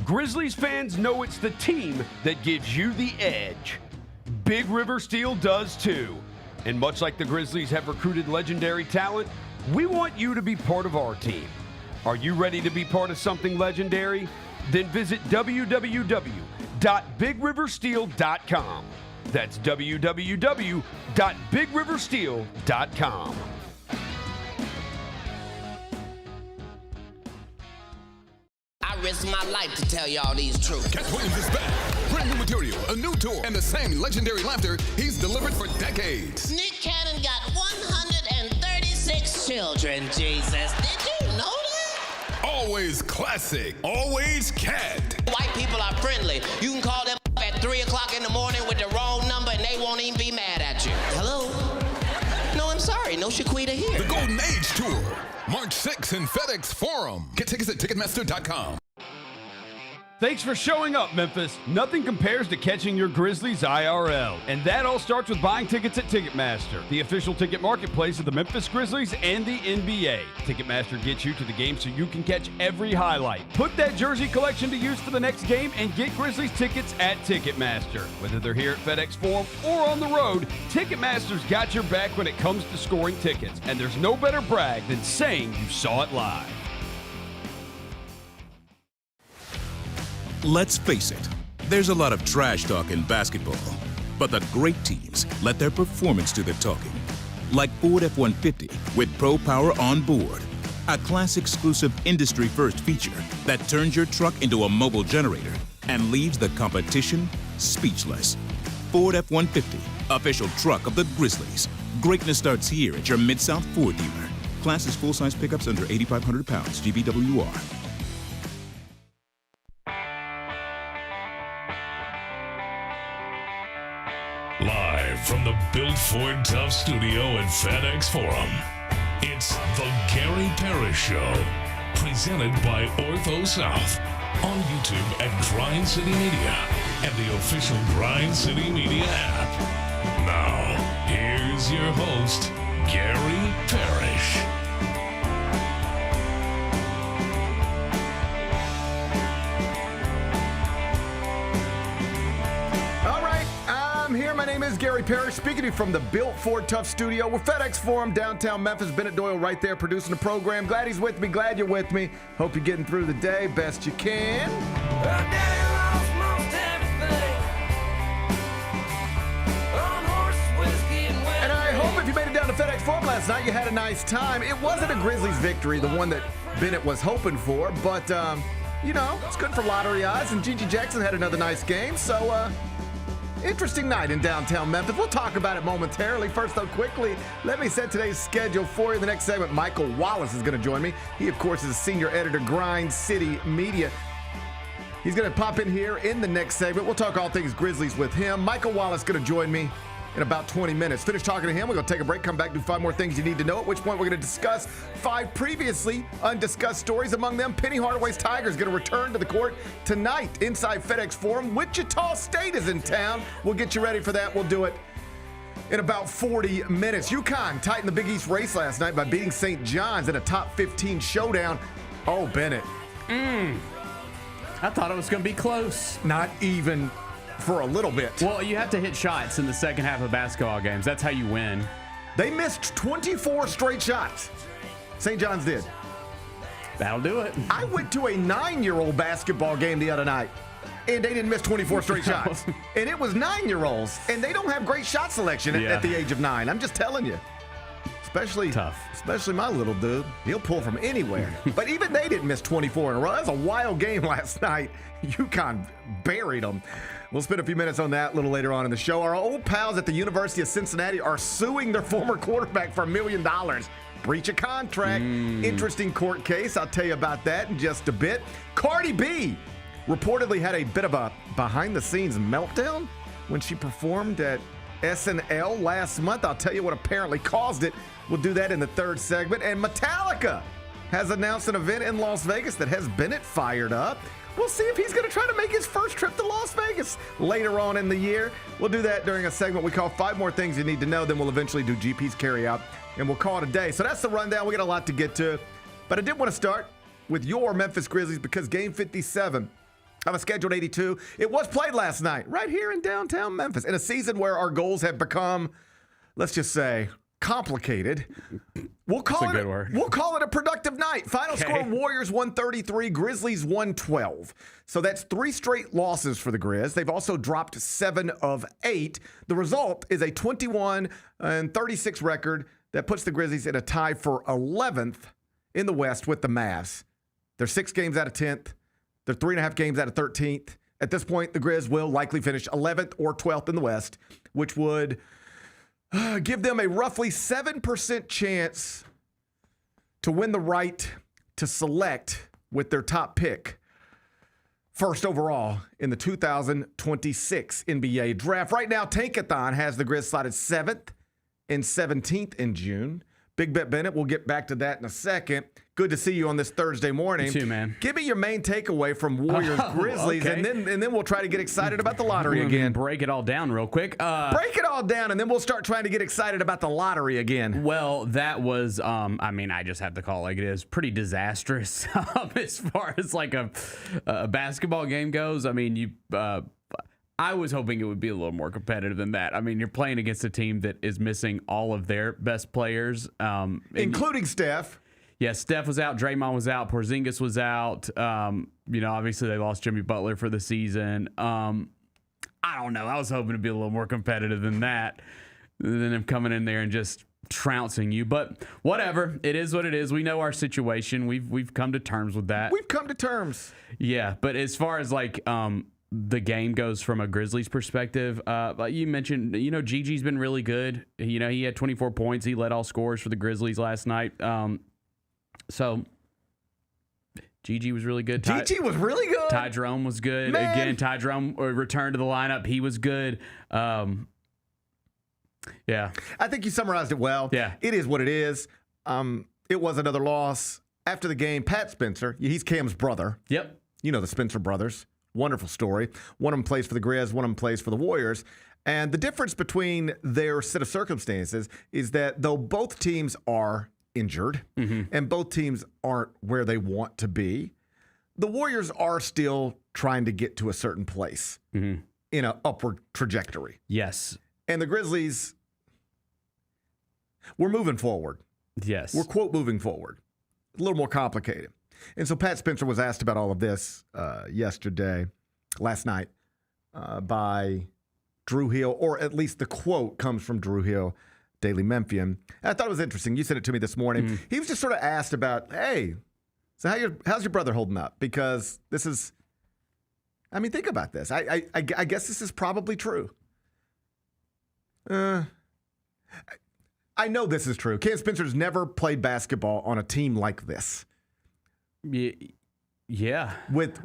Grizzlies fans know it's the team that gives you the edge. Big River Steel does too. And much like the Grizzlies have recruited legendary talent, we want you to be part of our team. Are you ready to be part of something legendary? Then visit www.bigriversteel.com. That's www.bigriversteel.com. I risk my life to tell y'all these truths. Cat Williams is back. Brand new material, a new tour, and the same legendary laughter he's delivered for decades. Nick Cannon got 136 children, Jesus. Did you know that? Always classic, always Cat. White people are friendly. You can call them at 3 o'clock in the morning with the wrong number and they won't even be mad at you. Hello? No, I'm sorry. No Shaquita here. The Golden Age Tour, March 6th in FedEx Forum. Get tickets at Ticketmaster.com. Thanks for showing up, Memphis. Nothing compares to catching your Grizzlies IRL. And that all starts with buying tickets at Ticketmaster, the official ticket marketplace of the Memphis Grizzlies and the NBA. Ticketmaster gets you to the game so you can catch every highlight. Put that jersey collection to use for the next game and get Grizzlies tickets at Ticketmaster. Whether they're here at FedEx Forum or on the road, Ticketmaster's got your back when it comes to scoring tickets. And there's no better brag than saying you saw it live. Let's face it, there's a lot of trash talk in basketball, but the great teams let their performance do the talking. Like Ford F-150 with Pro Power on board, a class-exclusive industry-first feature that turns your truck into a mobile generator and leaves the competition speechless. Ford F-150, official truck of the Grizzlies. Greatness starts here at your Mid-South Ford dealer. Class is full-size pickups under 8,500 pounds, GVWR. Live from the Built Ford Tough studio at FedEx Forum, it's the Gary Parrish Show, presented by Ortho South, on YouTube at Grind City Media and the official Grind City Media app. Now, here's your host, Gary Parrish. My name is Gary Parrish, speaking to you from the Built Ford Tough studio. We're FedEx Forum, downtown Memphis. Bennett Doyle right there producing the program. Glad he's with me. Glad you're with me. Hope you're getting through the day best you can. And I hope if you made it down to FedEx Forum last night, you had a nice time. It wasn't a Grizzlies victory, the one that Bennett was hoping for, but, you know, it's good for lottery odds, and Gigi Jackson had another nice game, so, interesting night in downtown Memphis. We'll talk about it momentarily. First, though, quickly, let me set today's schedule for you. The next segment, Michael Wallace is going to join me. He, of course, is a senior editor, Grind City Media. He's going to pop in here in the next segment. We'll talk all things Grizzlies with him. Michael Wallace is going to join me in about 20 minutes. Finish talking to him. We're going to take a break, come back, do 5 more things you need to know, at which point we're going to discuss 5 previously undiscussed stories. Among them, Penny Hardaway's Tigers going to return to the court tonight inside FedEx Forum. Wichita State is in town. We'll get you ready for that. We'll do it in about 40 minutes. UConn tightened the Big East race last night by beating St. John's in a top 15 showdown. Oh, Bennett. I thought it was going to be close. Not even for a little bit. Well, you have to hit shots in the second half of basketball games. That's how you win. They missed 24 straight shots. St. John's did. That'll do it. I went to a 9-year-old basketball game the other night, and they didn't miss 24 straight shots. And it was 9-year-olds, and they don't have great shot selection at the age of 9. I'm just telling you. Especially my little dude. He'll pull from anywhere. But even they didn't miss 24 in a row. That was a wild game last night. UConn buried them. We'll spend a few minutes on that a little later on in the show. Our old pals at the University of Cincinnati are suing their former quarterback for $1 million. Breach of contract. Interesting court case. I'll tell you about that in just a bit. Cardi B reportedly had a bit of a behind-the-scenes meltdown when she performed at SNL last month. I'll tell you what apparently caused it. We'll do that in the third segment. And Metallica has announced an event in Las Vegas that has Bennett fired up. We'll see if he's going to try to make his first trip to Las Vegas later on in the year. We'll do that during a segment we call 5 More Things You Need to Know. Then we'll eventually do GP's Carryout, and we'll call it a day. So that's the rundown. We got a lot to get to. But I did want to start with your Memphis Grizzlies because Game 57 of a scheduled 82. It was played last night right here in downtown Memphis in a season where our goals have become, let's just say, complicated. We'll call That's a good word. We'll call it a productive night. Final score: Warriors 133, Grizzlies 112. So that's 3 straight losses for the Grizz. They've also dropped 7 of 8. The result is a 21-36 record that puts the Grizzlies in a tie for 11th in the West with the Mavs. They're 6 games out of 10th. They're 3.5 games out of 13th. At this point, the Grizz will likely finish 11th or 12th in the West, which would give them a roughly 7% chance to win the right to select with their top pick first overall in the 2026 NBA draft. Right now, Tankathon has the Grizz slotted 7th and 17th in June. Big Bet Bennett, we'll get back to that in a second. Good to see you on this Thursday morning. You too, man. Give me your main takeaway from Warriors Grizzlies, okay. and then we'll try to get excited about the lottery again. Break it all down real quick. Break it all down, and then we'll start trying to get excited about the lottery again. Well, that was, I just have to call it like it is, pretty disastrous as far as like a basketball game goes. I mean, I was hoping it would be a little more competitive than that. I mean, you're playing against a team that is missing all of their best players. Including Steph. Yeah, Steph was out, Draymond was out, Porzingis was out. Obviously they lost Jimmy Butler for the season. I don't know. I was hoping to be a little more competitive than that, than them coming in there and just trouncing you. But whatever, it is what it is. We know our situation. We've come to terms with that. We've come to terms. Yeah, but as far as like the game goes from a Grizzlies perspective, like you mentioned, Gigi's been really good. He had 24 points. He led all scorers for the Grizzlies last night. So Gigi was really good. Gigi was really good. Ty Jerome was good. Man. Again, Ty Jerome returned to the lineup. He was good. Yeah. I think you summarized it well. Yeah. It is what it is. It was another loss. After the game, Pat Spencer, he's Cam's brother. Yep. You know the Spencer brothers. Wonderful story. One of them plays for the Grizz, one of them plays for the Warriors. And the difference between their set of circumstances is that though both teams are injured and both teams aren't where they want to be, the Warriors are still trying to get to a certain place in an upward trajectory. Yes. And the Grizzlies, we're moving forward. Yes. We're, quote, moving forward. A little more complicated. And so Pat Spencer was asked about all of this last night, by Drew Hill, or at least the quote comes from Drew Hill, Daily Memphian. And I thought it was interesting. You said it to me this morning. He was just sort of asked about, hey, so how's your brother holding up? Because this is, I mean, think about this. I guess this is probably true. I know this is true. Cam Spencer's never played basketball on a team like this. Yeah. With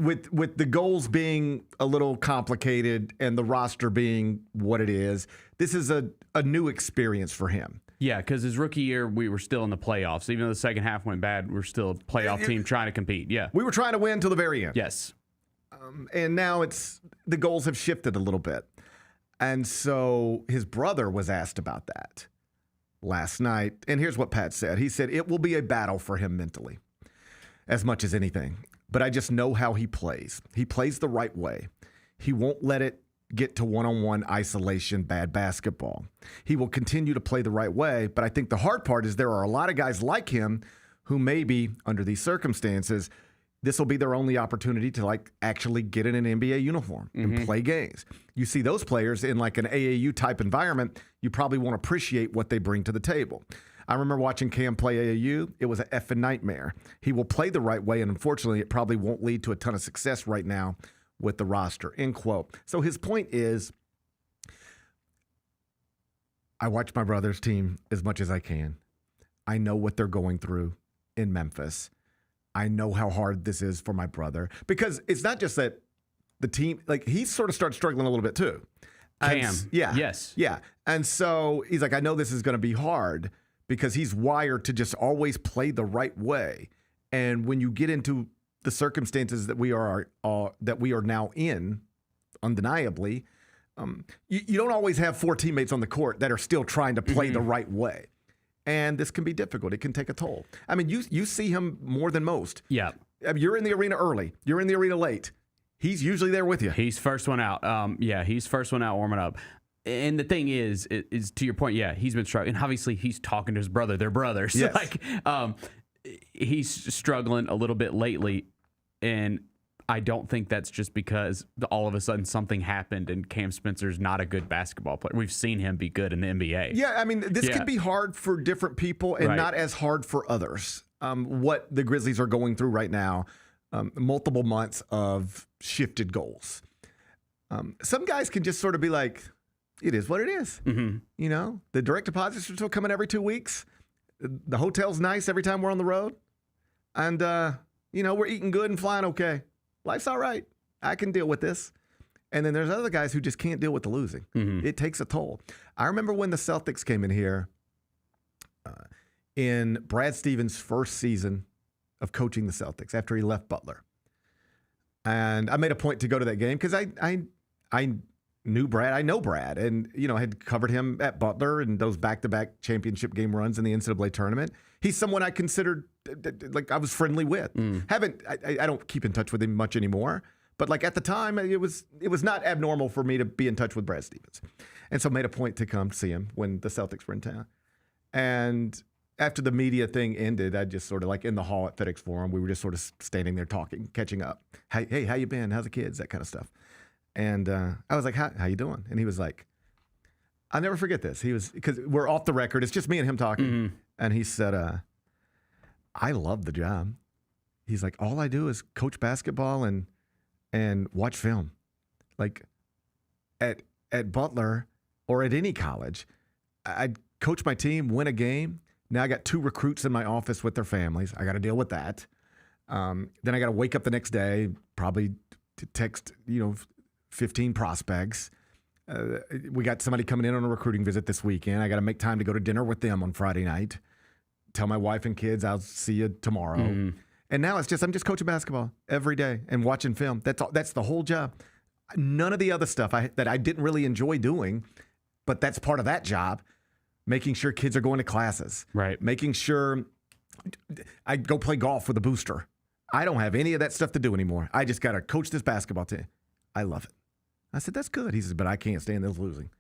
the goals being a little complicated and the roster being what it is, this is a new experience for him. Yeah, because his rookie year, we were still in the playoffs. Even though the second half went bad, we're still a playoff team trying to compete. Yeah. We were trying to win till the very end. Yes. And now the goals have shifted a little bit. And so his brother was asked about that last night. And here's what Pat said. He said, it will be a battle for him mentally as much as anything. But I just know how he plays. He plays the right way. He won't let it get to one-on-one isolation, bad basketball. He will continue to play the right way. But I think the hard part is there are a lot of guys like him who maybe, under these circumstances, this will be their only opportunity to actually get in an NBA uniform and play games. You see those players in like an AAU type environment, you probably won't appreciate what they bring to the table. I remember watching Cam play AAU. It was an effing nightmare. He will play the right way, and unfortunately, it probably won't lead to a ton of success right now with the roster, end quote. So his point is, I watch my brother's team as much as I can. I know what they're going through in Memphis. I know how hard this is for my brother. Because it's not just that the team, he sort of started struggling a little bit too. Cam. Yeah. Yes. Yeah. And so he's like, I know this is going to be hard, because he's wired to just always play the right way. And when you get into the circumstances that we are now in, undeniably, you don't always have 4 teammates on the court that are still trying to play the right way. And this can be difficult. It can take a toll. I mean, you see him more than most. Yeah. You're in the arena early. You're in the arena late. he's usually there with you. He's first one out. He's first one out warming up. And the thing is to your point, he's been struggling. And obviously, he's talking to his brother. They're brothers. Yes. He's struggling a little bit lately. And I don't think that's just because all of a sudden something happened and Cam Spencer's not a good basketball player. We've seen him be good in the NBA. Yeah, I mean, this can be hard for different people and not as hard for others. What the Grizzlies are going through right now, multiple months of shifted goals. Some guys can just sort of be like, it is what it is. Mm-hmm. You know, the direct deposits are still coming every 2 weeks. The hotel's nice every time we're on the road. And, we're eating good and flying okay. Life's all right. I can deal with this. And then there's other guys who just can't deal with the losing. Mm-hmm. It takes a toll. I remember when the Celtics came in here in Brad Stevens' first season of coaching the Celtics after he left Butler. And I made a point to go to that game because I knew Brad. I know Brad and, had covered him at Butler and those back-to-back championship game runs in the NCAA tournament. He's someone I considered like I was friendly with. I don't keep in touch with him much anymore, but like at the time it was not abnormal for me to be in touch with Brad Stevens. And so made a point to come see him when the Celtics were in town. And after the media thing ended, I just sort of like in the hall at FedEx Forum, we were just sort of standing there talking, catching up. Hey, how you been? How's the kids? That kind of stuff. And I was like, how you doing? And he was like, I'll never forget this. He was, because we're off the record. It's just me and him talking. Mm-hmm. And he said, I love the job. He's like, all I do is coach basketball and watch film. Like at Butler or at any college, I'd coach my team, win a game. Now I got 2 recruits in my office with their families. I got to deal with that. Then I got to wake up the next day, probably to text, 15 prospects. We got somebody coming in on a recruiting visit this weekend. I got to make time to go to dinner with them on Friday night. Tell my wife and kids I'll see you tomorrow. And now it's just I'm just coaching basketball every day and watching film. That's the whole job. None of the other stuff that I didn't really enjoy doing, but that's part of that job. Making sure kids are going to classes. Right. Making sure I go play golf with a booster. I don't have any of that stuff to do anymore. I just got to coach this basketball team. I love it. I said, that's good. He says, but I can't stand this losing.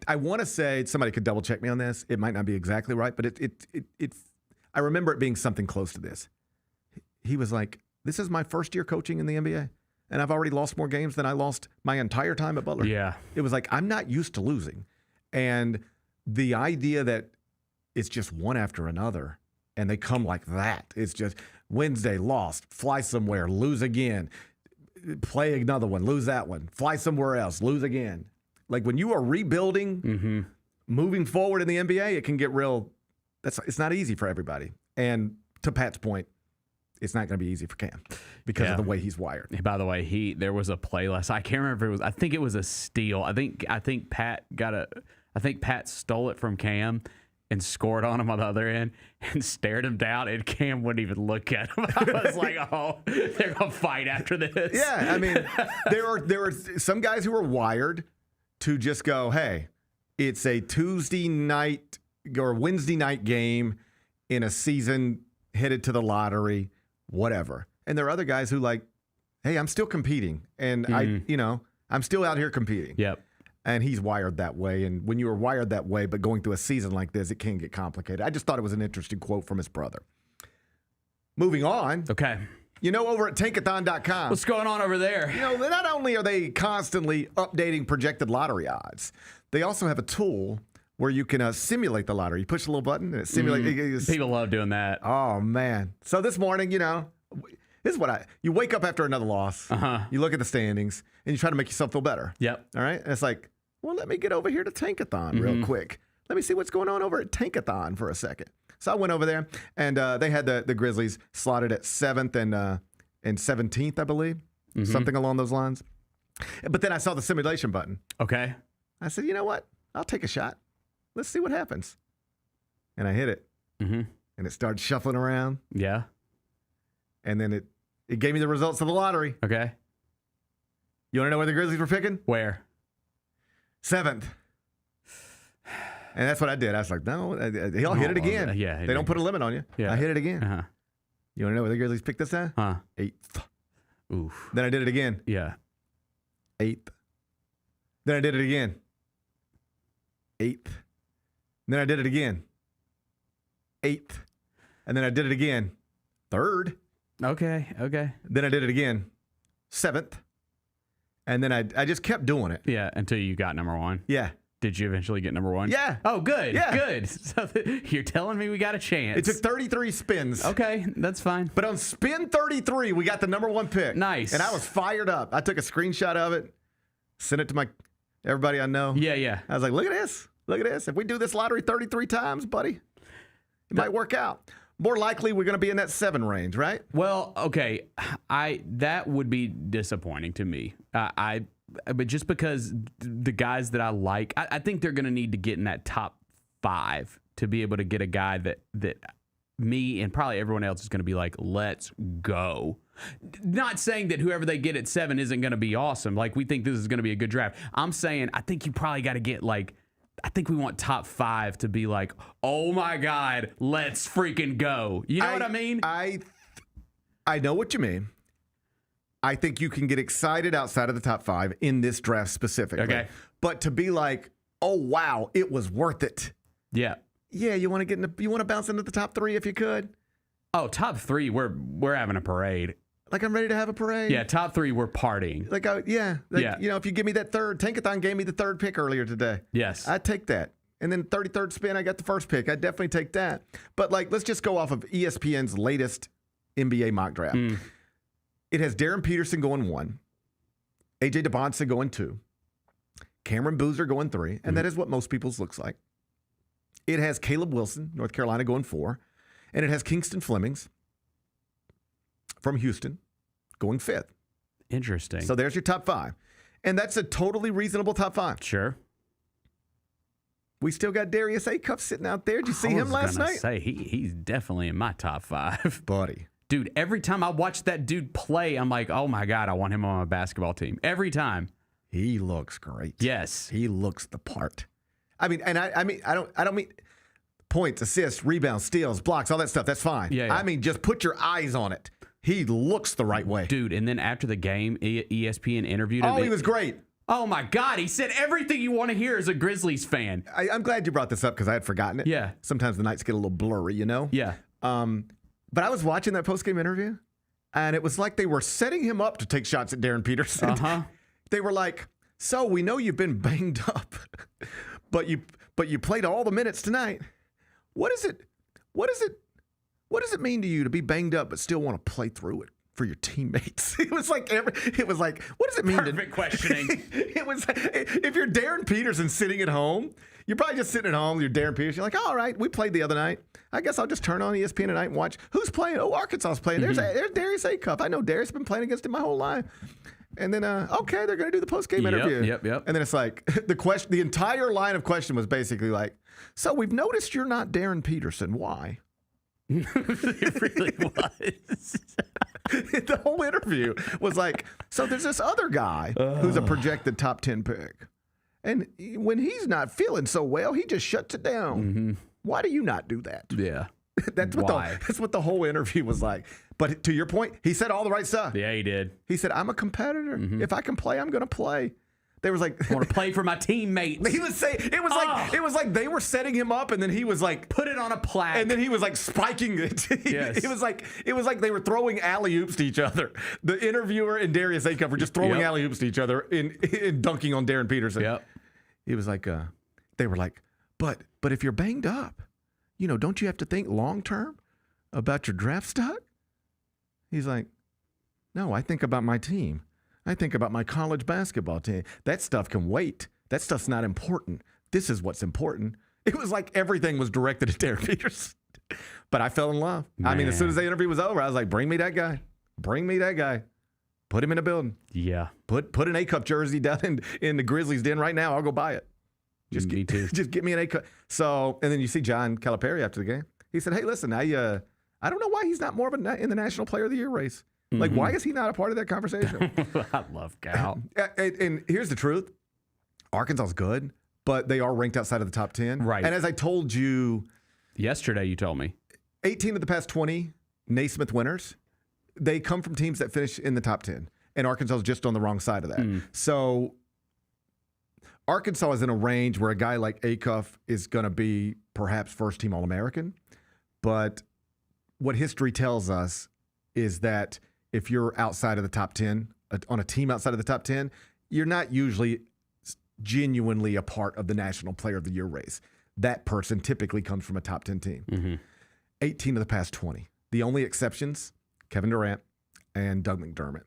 I want to say, somebody could double check me on this. It might not be exactly right, but I remember it being something close to this. He was like, this is my first year coaching in the NBA, and I've already lost more games than I lost my entire time at Butler. Yeah. It was like, I'm not used to losing. And the idea that it's just one after another, and they come like that. It's just Wednesday, lost, fly somewhere, lose again, play another one, lose that one, fly somewhere else, lose again. Like when you are rebuilding, moving forward in the NBA, it can get real. It's not easy for everybody. And to Pat's point, it's not going to be easy for Cam because of the way he's wired. By the way, there was a play last. I can't remember if it was. I think it was a steal. I think Pat Pat stole it from Cam and scored on him on the other end and stared him down, and Cam wouldn't even look at him. I was like, oh, they're gonna fight after this. Yeah, I mean, there are some guys who are wired to just go, hey, it's a Tuesday night or Wednesday night game in a season headed to the lottery, whatever. And there are other guys who like, hey, I'm still competing, and I'm still out here competing. Yep. And he's wired that way. And when you are wired that way, but going through a season like this, it can get complicated. I just thought it was an interesting quote from his brother. Moving on. Okay. Over at tankathon.com. What's going on over there? Not only are they constantly updating projected lottery odds, they also have a tool where you can simulate the lottery. You push a little button and it simulates. People love doing that. Oh, man. So this morning, this is what you wake up after another loss. You look at the standings and you try to make yourself feel better. Yep. All right. And it's like, well, let me get over here to Tankathon real quick. Let me see what's going on over at Tankathon for a second. So I went over there, and they had the Grizzlies slotted at 7th and 17th, I believe, something along those lines. But then I saw the simulation button. Okay. I said, you know what? I'll take a shot. Let's see what happens. And I hit it. And it started shuffling around. Yeah. And then it gave me the results of the lottery. Okay. You want to know where the Grizzlies were picking? Where? 7th. And that's what I did. I was like, no, he'll hit it again. Yeah. They don't put a limit on you. Yeah. I hit it again. Uh-huh. You want to know where the Grizzlies picked this at? 8th. Oof. Then I did it again. Yeah. 8th. Then I did it again. 8th. Then I did it again. 8th. And then I did it again. 3rd. Okay. Then I did it again. 7th. And then I just kept doing it. Yeah, until you got number 1. Yeah. Did you eventually get number 1? Yeah. Oh, good. Yeah. Good. So you're telling me we got a chance. It took 33 spins. Okay, that's fine. But on spin 33, we got the number 1 pick. Nice. And I was fired up. I took a screenshot of it, sent it to everybody I know. Yeah. I was like, look at this. Look at this. If we do this lottery 33 times, buddy, it might work out. More likely, we're going to be in that 7 range, right? Well, okay. That would be disappointing to me. But just because the guys that I like, I think they're going to need to get in that top 5 to be able to get a guy that me and probably everyone else is going to be like, let's go. Not saying that whoever they get at 7 isn't going to be awesome. Like, we think this is going to be a good draft. I'm saying I think you probably got to get I think we want top 5 to be like, oh my God, let's freaking go. You know what I mean? I know what you mean. I think you can get excited outside of the top 5 in this draft specifically. Okay. But to be like, oh wow, it was worth it. Yeah. Yeah, you want to bounce into the top 3 if you could. Oh, top 3, we're having a parade. Like, I'm ready to have a parade. Yeah, top 3, we're partying. Like, Yeah. You know, if you give me that third, Tankathon gave me the 3rd pick earlier today. Yes. I'd take that. And then 33rd spin, I got the 1st pick. I'd definitely take that. But, like, let's just go off of ESPN's latest NBA mock draft. It has Darren Peterson going 1, AJ DeBonsa going 2, Cameron Boozer going 3, and that is what most people's looks like. It has Caleb Wilson, North Carolina, going 4, and it has Kingston Flemings from Houston going 5th. Interesting. So there's your top 5. And that's a totally reasonable top 5. Sure. We still got Darius Acuff sitting out there. Did you see him last night? Say he's definitely in my top 5. Buddy. Dude, every time I watch that dude play, I'm like, oh my God, I want him on my basketball team. Every time. He looks great. Yes. He looks the part. I mean, and I don't mean points, assists, rebounds, steals, blocks, all that stuff. That's fine. Yeah. I mean, just put your eyes on it. He looks the right way. Dude, and then after the game, ESPN interviewed him. Oh, he was great. Oh my God, he said everything you want to hear as a Grizzlies fan. I'm glad you brought this up because I had forgotten it. Yeah. Sometimes the nights get a little blurry, you know? Yeah. But I was watching that postgame interview, and it was like they were setting him up to take shots at Darren Peterson. Uh-huh. They were like, so we know you've been banged up, but you played all the minutes tonight. What does it mean to you to be banged up but still want to play through it for your teammates? It was like, what does it mean? Perfect questioning. It was, if you're Darren Peterson sitting at home, you're probably just sitting at home. You're Darren Peterson. You're like, all right, we played the other night. I guess I'll just turn on ESPN tonight and watch. Who's playing? Oh, Arkansas's playing. There's Darius Acuff. I know Darius. Been playing against him my whole life. And then, okay, they're going to do the post-game interview. Yep. And then it's like, the entire line of question was basically like, so we've noticed you're not Darren Peterson. Why? It really was. The whole interview was like, so there's this other guy who's a projected top 10 pick. And when he's not feeling so well, he just shuts it down. Mm-hmm. Why do you not do that? Yeah. That's what the whole interview was like. But to your point, he said all the right stuff. Yeah, he did. He said, I'm a competitor. Mm-hmm. If I can play, I'm going to play. They was like, I want to play for my teammates. He was saying it was like they were setting him up, and then he was like, put it on a plaque, and then he was like spiking it. Yes. It was like they were throwing alley-oops to each other. The interviewer and Darius Acuff were just throwing alley-oops to each other in dunking on Darren Peterson. Yep. He was like, they were like, but if you're banged up, don't you have to think long term about your draft stock? He's like, no, I think about my team. I think about my college basketball team. That stuff can wait. That stuff's not important. This is what's important. It was like everything was directed at Darren Peterson. But I fell in love. Man. I mean, as soon as the interview was over, I was like, bring me that guy. Bring me that guy. Put him in a building. Yeah. Put an Acuff jersey down in the Grizzlies den right now. I'll go buy it. Me too. Just get me an Acuff. So, and then you see John Calipari after the game. He said, hey, listen, I don't know why he's not more of in the National Player of the Year race. Like, why is he not a part of that conversation? I love Cal. And here's the truth. Arkansas is good, but they are ranked outside of the top 10. Right. And as I told you yesterday, you told me 18 of the past 20 Naismith winners. they come from teams that finish in the top 10, and Arkansas is just on the wrong side of that. So Arkansas is in a range where a guy like Acuff is going to be perhaps first-team All-American, but what history tells us is that if you're outside of the top 10, on a team outside of the top 10, you're not usually genuinely a part of the National Player of the Year race. That person typically comes from a top 10 team. 18 of the past 20. The only exceptions, Kevin Durant and Doug McDermott.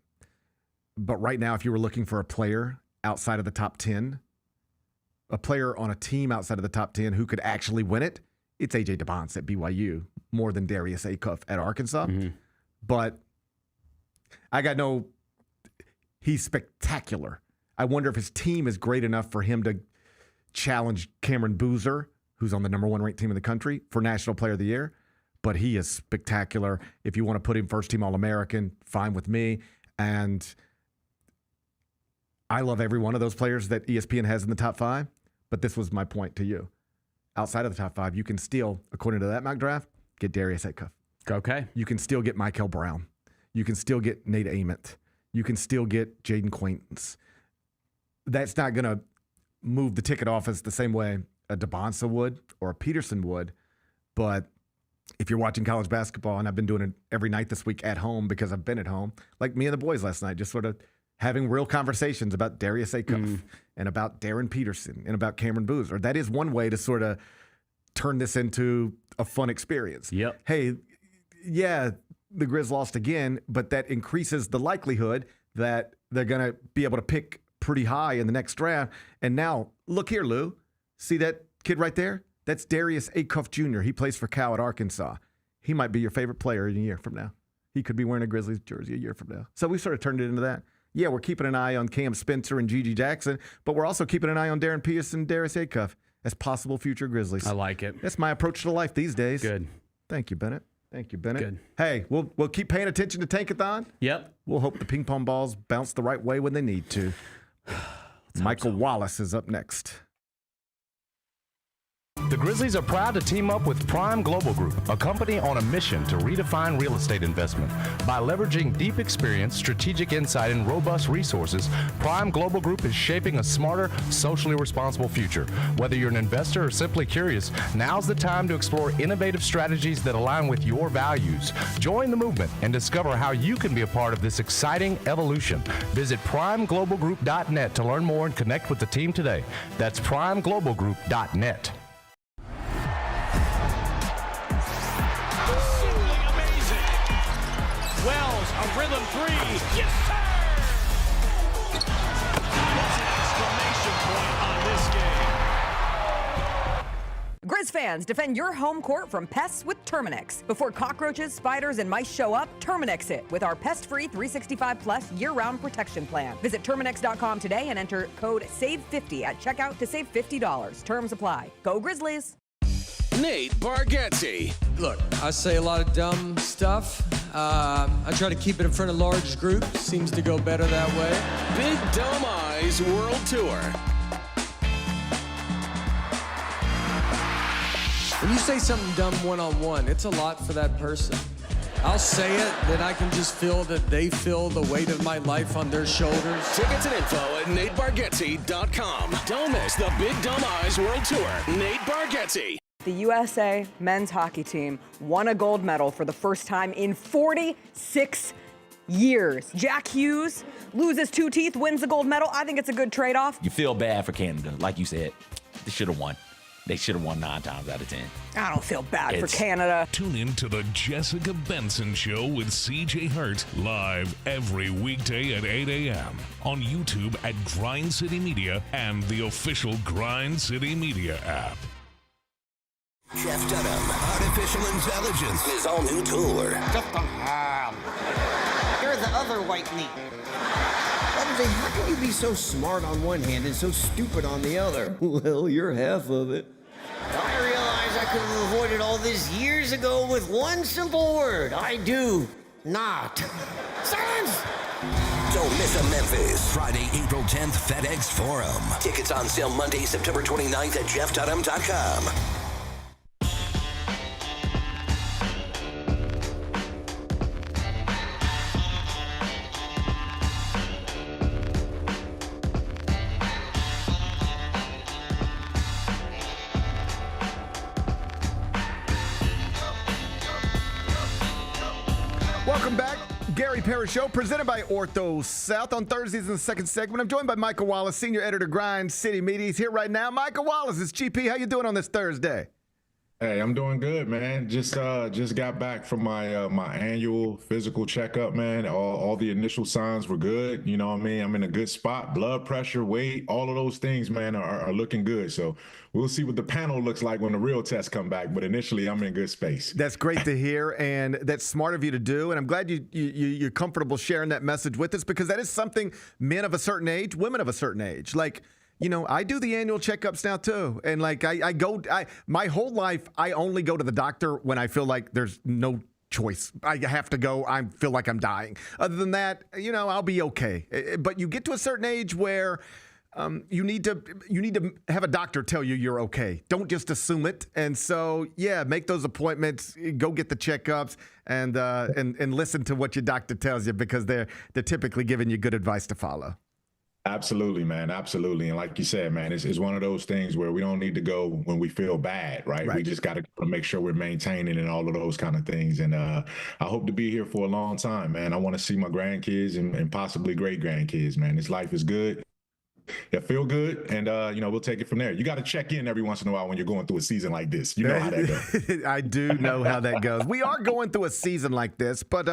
But right now, if you were looking for a player outside of the top 10, a player on a team outside of the top 10 who could actually win it, it's A.J. DeBonce at BYU more than Darius Acuff at Arkansas. But he's spectacular. I wonder if his team is great enough for him to challenge Cameron Boozer, who's on the number 1 ranked team in the country, for National Player of the Year. But he is spectacular. If you want to put him first-team All-American, fine with me. And I love every one of those players that ESPN has in the top 5. But this was my point to you. Outside of the top 5, you can still, according to that mock draft, get Darius Acuff. Okay. You can still get Michael Brown. You can still get Nate Ament. You can still get Jaden Quaintance. That's not going to move the ticket office the same way a DeBonce would or a Peterson would. But if you're watching college basketball, and I've been doing it every night this week at home because I've been at home, like me and the boys last night, just sort of having real conversations about Darius Acuff and about Darren Peterson and about Cameron Boozer. That is one way to sort of turn this into a fun experience. Yep. Hey, yeah, the Grizz lost again, but that increases the likelihood that they're going to be able to pick pretty high in the next draft. And now, look here, Lou. See that kid right there? That's Darius Acuff Jr. He plays for Cal at Arkansas. He might be your favorite player in a year from now. He could be wearing a Grizzlies jersey a year from now. So we sort of turned it into that. Yeah, we're keeping an eye on Cam Spencer and Gigi Jackson, but we're also keeping an eye on Darren Peterson and Darius Acuff as possible future Grizzlies. I like it. That's my approach to life these days. Good. Thank you, Bennett. Thank you, Bennett. Good. Hey, we'll keep paying attention to Tankathon. Yep. We'll hope the ping pong balls bounce the right way when they need to. Michael Wallace is up next. The Grizzlies are proud to team up with Prime Global Group, a company on a mission to redefine real estate investment. By leveraging deep experience, strategic insight, and robust resources, Prime Global Group is shaping a smarter, socially responsible future. Whether you're an investor or simply curious, now's the time to explore innovative strategies that align with your values. Join the movement and discover how you can be a part of this exciting evolution. Visit primeglobalgroup.net to learn more and connect with the team today. That's primeglobalgroup.net. Wells, a rhythm three. Yes, sir! That's an exclamation point on this game. Grizz fans, defend your home court from pests with Terminix. Before cockroaches, spiders, and mice show up, Terminix it with our pest-free 365 Plus year-round protection plan. Visit Terminix.com today and enter code SAVE50 at checkout to save $50. Terms apply. Go Grizzlies! Nate Bargatze. Look, I say a lot of dumb stuff. I try to keep it in front of large groups. Seems to go better that way. Big Dumb Eyes World Tour. When you say something dumb one-on-one, it's a lot for that person. I'll say it, then I can just feel that they feel the weight of my life on their shoulders. Tickets and info at NateBargatze.com. Don't miss the Big Dumb Eyes World Tour. Nate Bargatze. The USA men's hockey team won a gold medal for the first time in 46 years. Jack Hughes loses 2 teeth, wins the gold medal. I think it's a good trade-off. You feel bad for Canada. Like you said, they should have won. They should have won 9 times out of 10. I don't feel bad for Canada. Tune in to the Jessica Benson Show with CJ Hurt live every weekday at 8 a.m. on YouTube at Grind City Media and the official Grind City Media app. Jeff Dunham, Artificial Intelligence, his all-new tour. You're the other white meat. How can you be so smart on one hand and so stupid on the other? Well, you're half of it. I realize I could have avoided all this years ago with one simple word. I do not. Silence! Don't miss a Memphis. Friday, April 10th, FedEx Forum. Tickets on sale Monday, September 29th at jeffdunham.com. Gary Parrish Show, presented by Ortho South. On Thursdays in the second segment, I'm joined by Michael Wallace, senior editor, Grind City Media. He's here right now. Michael Wallace, it's GP. How you doing on this Thursday? Hey, I'm doing good, man. Just got back from my my annual physical checkup, man. All the initial signs were good. You know what I mean? I'm in a good spot. Blood pressure, weight, all of those things, man, are looking good. So we'll see what the panel looks like when the real tests come back. But initially, I'm in good space. That's great to hear, and that's smart of you to do. And I'm glad you're comfortable sharing that message with us, because that is something men of a certain age, women of a certain age, like. You know, I do the annual checkups now too. And like my whole life, I only go to the doctor when I feel like there's no choice. I have to go. I feel like I'm dying. Other than that, you know, I'll be okay. But you get to a certain age where you need to have a doctor tell you you're okay. Don't just assume it. And so, yeah, make those appointments, go get the checkups, and listen to what your doctor tells you, because they're typically giving you good advice to follow. Absolutely, man. Absolutely. And like you said, man, it's one of those things where we don't need to go when we feel bad, right? We just got to make sure we're maintaining and all of those kind of things. And I hope to be here for a long time, man. I want to see my grandkids and possibly great grandkids, man. This life is good. It feel good, and you know, we'll take it from there. You got to check in every once in a while when you're going through a season like this. You know how that goes. I do know how that goes. We are going through a season like this, but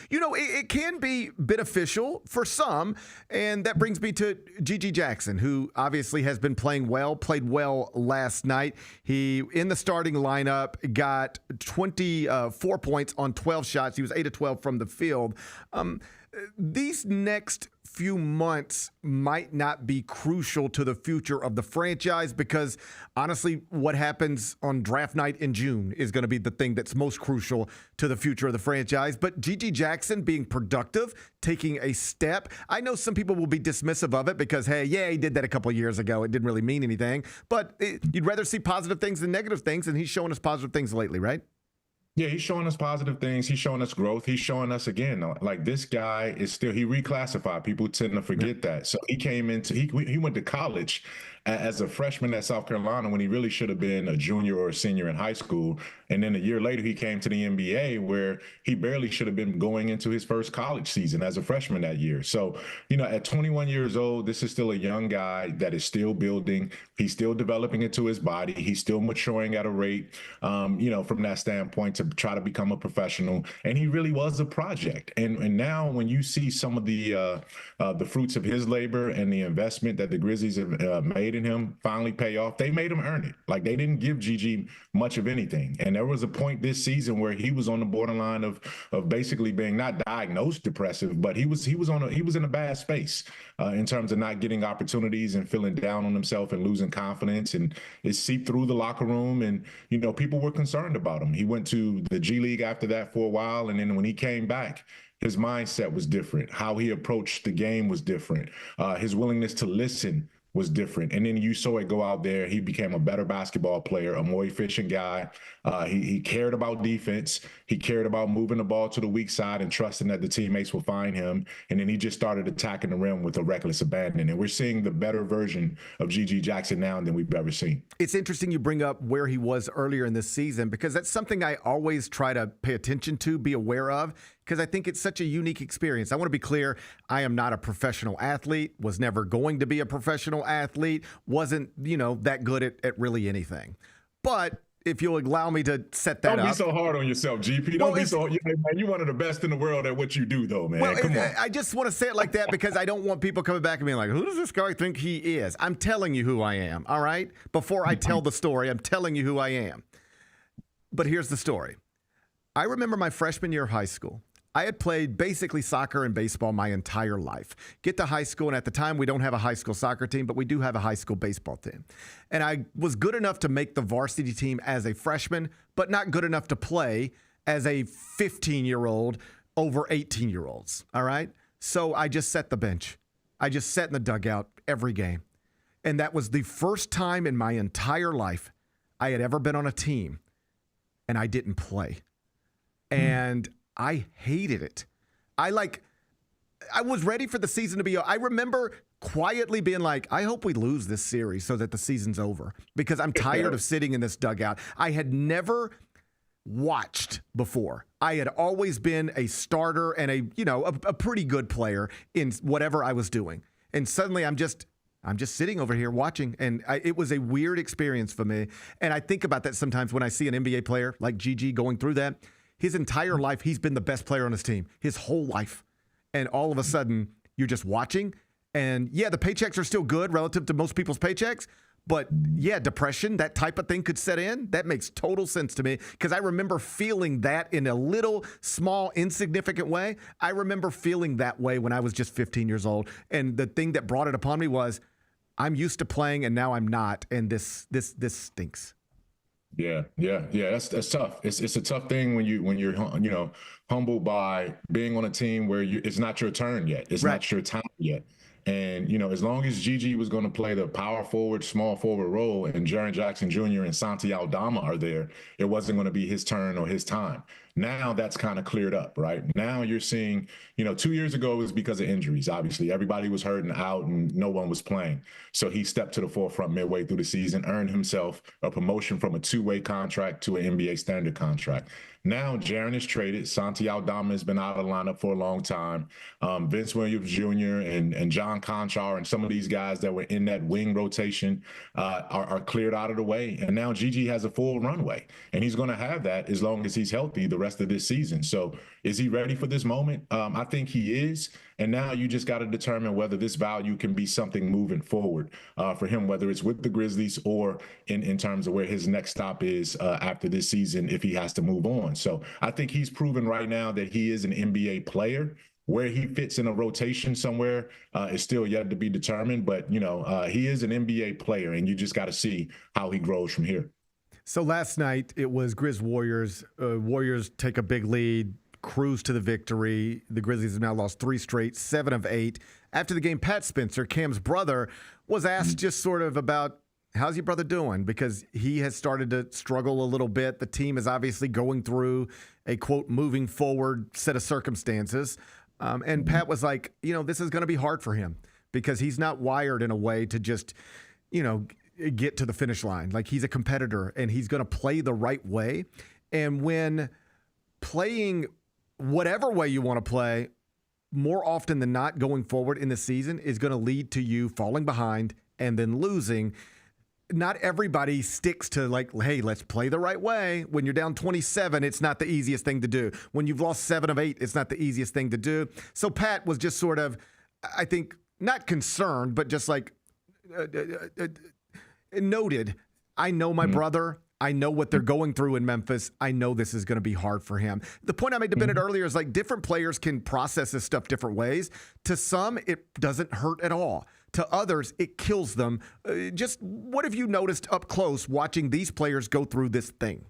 you know, it can be beneficial for some, and that brings me to G.G. Jackson, who obviously has been playing well, played well last night. He, in the starting lineup, got 24 points on 12 shots. He was 8 of 12 from the field. These next few months might not be crucial to the future of the franchise, because honestly, what happens on draft night in June is going to be the thing that's most crucial to the future of the franchise. But G.G. Jackson being productive, taking a step, I know some people will be dismissive of it because, hey, yeah, he did that a couple of years ago. It didn't really mean anything. But you'd rather see positive things than negative things, and he's showing us positive things lately, right? Yeah, he's showing us positive things. He's showing us growth. He's showing us, again, like, this guy is still, he reclassified. People tend to forget that. So he came into, he went to college as a freshman at South Carolina when he really should have been a junior or a senior in high school. And then a year later, he came to the NBA, where he barely should have been going into his first college season as a freshman that year. So, you know, at 21 years old, this is still a young guy that is still building. He's still developing into his body. He's still maturing at a rate, you know, from that standpoint, to try to become a professional. And he really was a project. And now when you see some of the fruits of his labor and the investment that the Grizzlies have made in him finally pay off, they made him earn it. Like, they didn't give GG much of anything. And there was a point this season where he was on the borderline of basically being not diagnosed depressive, but he was in a bad space in terms of not getting opportunities and feeling down on himself and losing confidence. And it seeped through the locker room, and, you know, people were concerned about him. He went to the G League after that for a while, and then when he came back, his mindset was different. How he approached the game was different. His willingness to listen was different. And then you saw it go out there. He became a better basketball player, a more efficient guy. He cared about defense. He cared about moving the ball to the weak side and trusting that the teammates will find him. And then he just started attacking the rim with a reckless abandon. And we're seeing the better version of G.G. Jackson now than we've ever seen. It's interesting you bring up where he was earlier in this season, because that's something I always try to pay attention to, be aware of, because I think it's such a unique experience. I want to be clear, I am not a professional athlete, was never going to be a professional athlete, wasn't, you know, that good at really anything. But if you'll allow me to set that up. Don't be so hard on yourself, GP. Don't be so, man, you're one of the best in the world at what you do, though, man. Well, Come on. I just want to say it like that because I don't want people coming back and being like, who does this guy think he is? I'm telling you who I am, all right? Before I tell the story, I'm telling you who I am. But here's the story. I remember my freshman year of high school. I had played basically soccer and baseball my entire life. Get to high school, and at the time, we don't have a high school soccer team, but we do have a high school baseball team. And I was good enough to make the varsity team as a freshman, but not good enough to play as a 15-year-old over 18-year-olds, all right? So I just sat the bench. I just sat in the dugout every game. And that was the first time in my entire life I had ever been on a team and I didn't play. And I hated it. I was ready for the season to be over. I remember quietly being like, I hope we lose this series so that the season's over, because I'm tired of sitting in this dugout. I had never watched before. I had always been a starter and a pretty good player in whatever I was doing. And suddenly I'm just sitting over here watching, and it was a weird experience for me. And I think about that sometimes when I see an NBA player like Gigi going through that. His entire life, he's been the best player on his team, his whole life. And all of a sudden, you're just watching. And yeah, the paychecks are still good relative to most people's paychecks. But yeah, depression, that type of thing could set in. That makes total sense to me because I remember feeling that in a little, small, insignificant way. I remember feeling that way when I was just 15 years old. And the thing that brought it upon me was I'm used to playing and now I'm not. And this stinks. Yeah. That's tough. It's a tough thing when you're humbled by being on a team where it's not your turn yet. It's not your time yet. And as long as Gigi was going to play the power forward, small forward role, and Jaren Jackson Jr. and Santi Aldama are there, it wasn't going to be his turn or his time. Now that's kind of cleared up, right? Now you're seeing, 2 years ago it was because of injuries. Obviously, everybody was hurt and out, and no one was playing. So he stepped to the forefront midway through the season, earned himself a promotion from a two-way contract to an NBA standard contract. Now Jaren is traded. Santi Aldama has been out of the lineup for a long time. Vince Williams Jr. and John Conchar and some of these guys that were in that wing rotation are cleared out of the way. And now Gigi has a full runway, and he's going to have that as long as he's healthy the rest of this season. So is he ready for this moment? I think he is. And now you just got to determine whether this value can be something moving forward for him, whether it's with the Grizzlies or in terms of where his next stop is after this season if he has to move on. So I think he's proven right now that he is an NBA player. Where he fits in a rotation somewhere is still yet to be determined. But, he is an NBA player, and you just got to see how he grows from here. So last night it was Grizz Warriors. Warriors take a big lead, cruise to the victory. The Grizzlies have now lost 3 straight, 7 of 8. After the game, Pat Spencer, Cam's brother, was asked just sort of about how's your brother doing? Because he has started to struggle a little bit. The team is obviously going through a, quote, moving forward set of circumstances. And Pat was like, this is going to be hard for him because he's not wired in a way to just, get to the finish line. Like, he's a competitor and he's going to play the right way. And when playing whatever way you want to play, more often than not going forward in the season is going to lead to you falling behind and then losing. Not everybody sticks to like, hey, let's play the right way. When you're down 27, it's not the easiest thing to do. When you've lost 7 of 8, it's not the easiest thing to do. So Pat was just sort of, I think, not concerned, but just like noted, I know my brother. I know what they're going through in Memphis. I know this is going to be hard for him. The point I made to Bennett earlier is like different players can process this stuff different ways. To some, it doesn't hurt at all. To others, it kills them. Just what have you noticed up close watching these players go through this thing?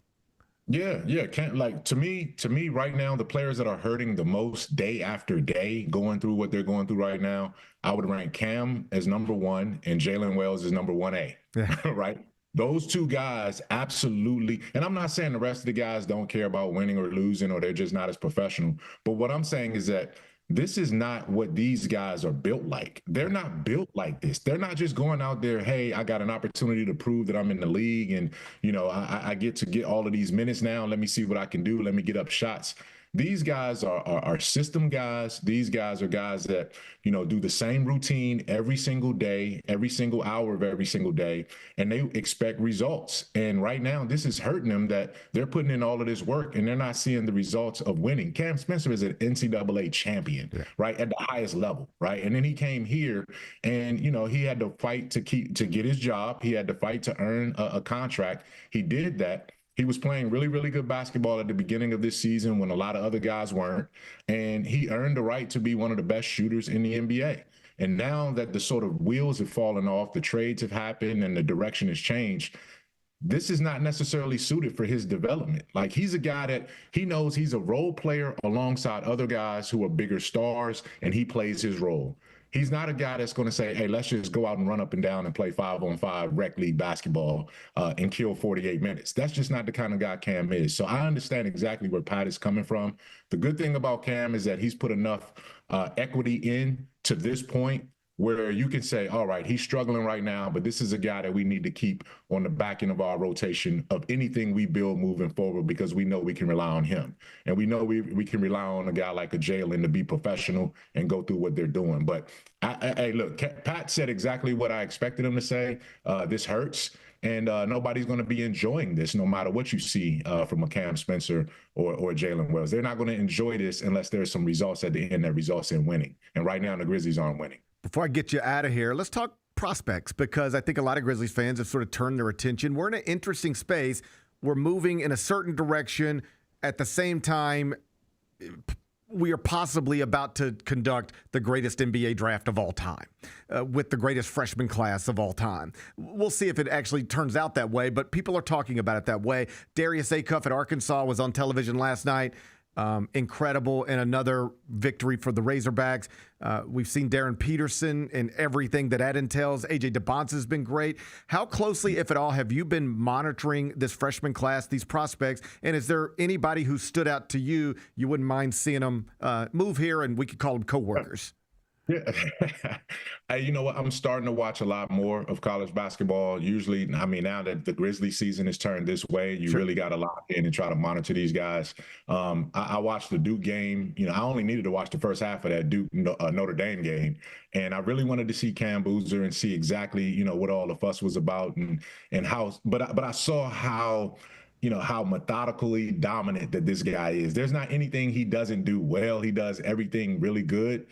Yeah. To me right now, the players that are hurting the most day after day going through what they're going through right now, I would rank Cam as number 1 and Jalen Wells as number 1A, right? Those 2 guys absolutely, and I'm not saying the rest of the guys don't care about winning or losing or they're just not as professional, but what I'm saying is that this is not what these guys are built like. They're not built like this. They're not just going out there, hey, I got an opportunity to prove that I'm in the league and, I get to get all of these minutes now. Let me see what I can do. Let me get up shots. These guys are system guys. These guys are guys that, do the same routine every single day, every single hour of every single day, and they expect results. And right now, this is hurting them that they're putting in all of this work and they're not seeing the results of winning. Cam Spencer is an NCAA champion, right, at the highest level, right? And then he came here and, he had to fight to get his job. He had to fight to earn a contract. He did that. He was playing really, really good basketball at the beginning of this season when a lot of other guys weren't, and he earned the right to be one of the best shooters in the NBA. And now that the sort of wheels have fallen off, the trades have happened, and the direction has changed, this is not necessarily suited for his development. Like, he's a guy that he knows he's a role player alongside other guys who are bigger stars, and he plays his role. He's not a guy that's going to say, hey, let's just go out and run up and down and play 5-on-5 rec league basketball and kill 48 minutes. That's just not the kind of guy Cam is. So I understand exactly where Pat is coming from. The good thing about Cam is that he's put enough equity in to this point where you can say, all right, he's struggling right now, but this is a guy that we need to keep on the back end of our rotation of anything we build moving forward, because we know we can rely on him. And we know we can rely on a guy like a Jalen to be professional and go through what they're doing. But hey, look, Pat said exactly what I expected him to say. This hurts. And nobody's going to be enjoying this no matter what you see from a Cam Spencer or Jalen Wells. They're not going to enjoy this unless there's some results at the end that results in winning. And right now, the Grizzlies aren't winning. Before I get you out of here, let's talk prospects, because I think a lot of Grizzlies fans have sort of turned their attention. We're in an interesting space. We're moving in a certain direction. At the same time, we are possibly about to conduct the greatest NBA draft of all time with the greatest freshman class of all time. We'll see if it actually turns out that way, but people are talking about it that way. Darius Acuff at Arkansas was on television last night. Incredible, and another victory for the Razorbacks. We've seen Darren Peterson and everything that entails. A.J. DeBonce has been great. How closely, if at all, have you been monitoring this freshman class, these prospects? And is there anybody who stood out to you wouldn't mind seeing them move here, and we could call them coworkers? Yeah. Hey, you know what? I'm starting to watch a lot more of college basketball. Usually, I mean, now that the Grizzlies season has turned this way, you really got to lock in and try to monitor these guys. I watched the Duke game. You know, I only needed to watch the first half of that Duke Notre Dame game. And I really wanted to see Cam Boozer and see exactly, you know, what all the fuss was about and how, but I saw how, you know, how methodically dominant that this guy is. There's not anything he doesn't do well. He does everything really good.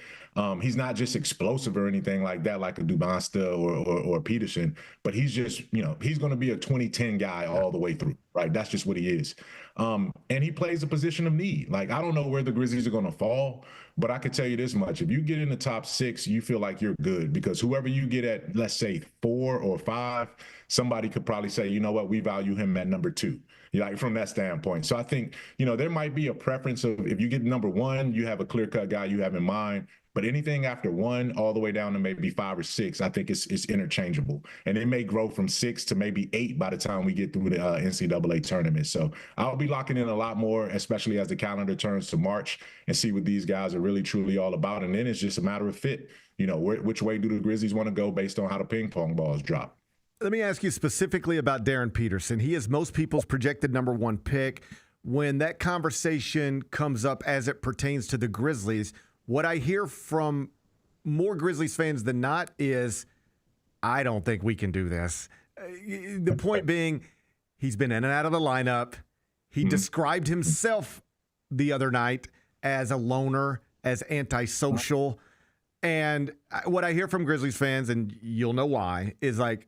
He's not just explosive or anything like that, like a Dubonsta or Peterson, but he's just, you know, he's going to be a 2010 guy all the way through, right? That's just what he is. And he plays a position of need. Like, I don't know where the Grizzlies are going to fall, but I can tell you this much. If you get in the top 6, you feel like you're good, because whoever you get at, let's say 4 or 5, somebody could probably say, you know what, we value him at number 2. Like, from that standpoint. So I think, you know, there might be a preference of, if you get number 1, you have a clear-cut guy you have in mind. But anything after 1 all the way down to maybe 5 or 6, I think it's interchangeable. And it may grow from 6 to maybe 8 by the time we get through the NCAA tournament. So I'll be locking in a lot more, especially as the calendar turns to March, and see what these guys are really, truly all about. And then it's just a matter of fit. You know, which way do the Grizzlies want to go based on how the ping pong balls drop? Let me ask you specifically about Darren Peterson. He is most people's projected number 1 pick. When that conversation comes up as it pertains to the Grizzlies, what I hear from more Grizzlies fans than not is, I don't think we can do this. The point being, he's been in and out of the lineup. He described himself the other night as a loner, as antisocial. And what I hear from Grizzlies fans, and you'll know why, is like,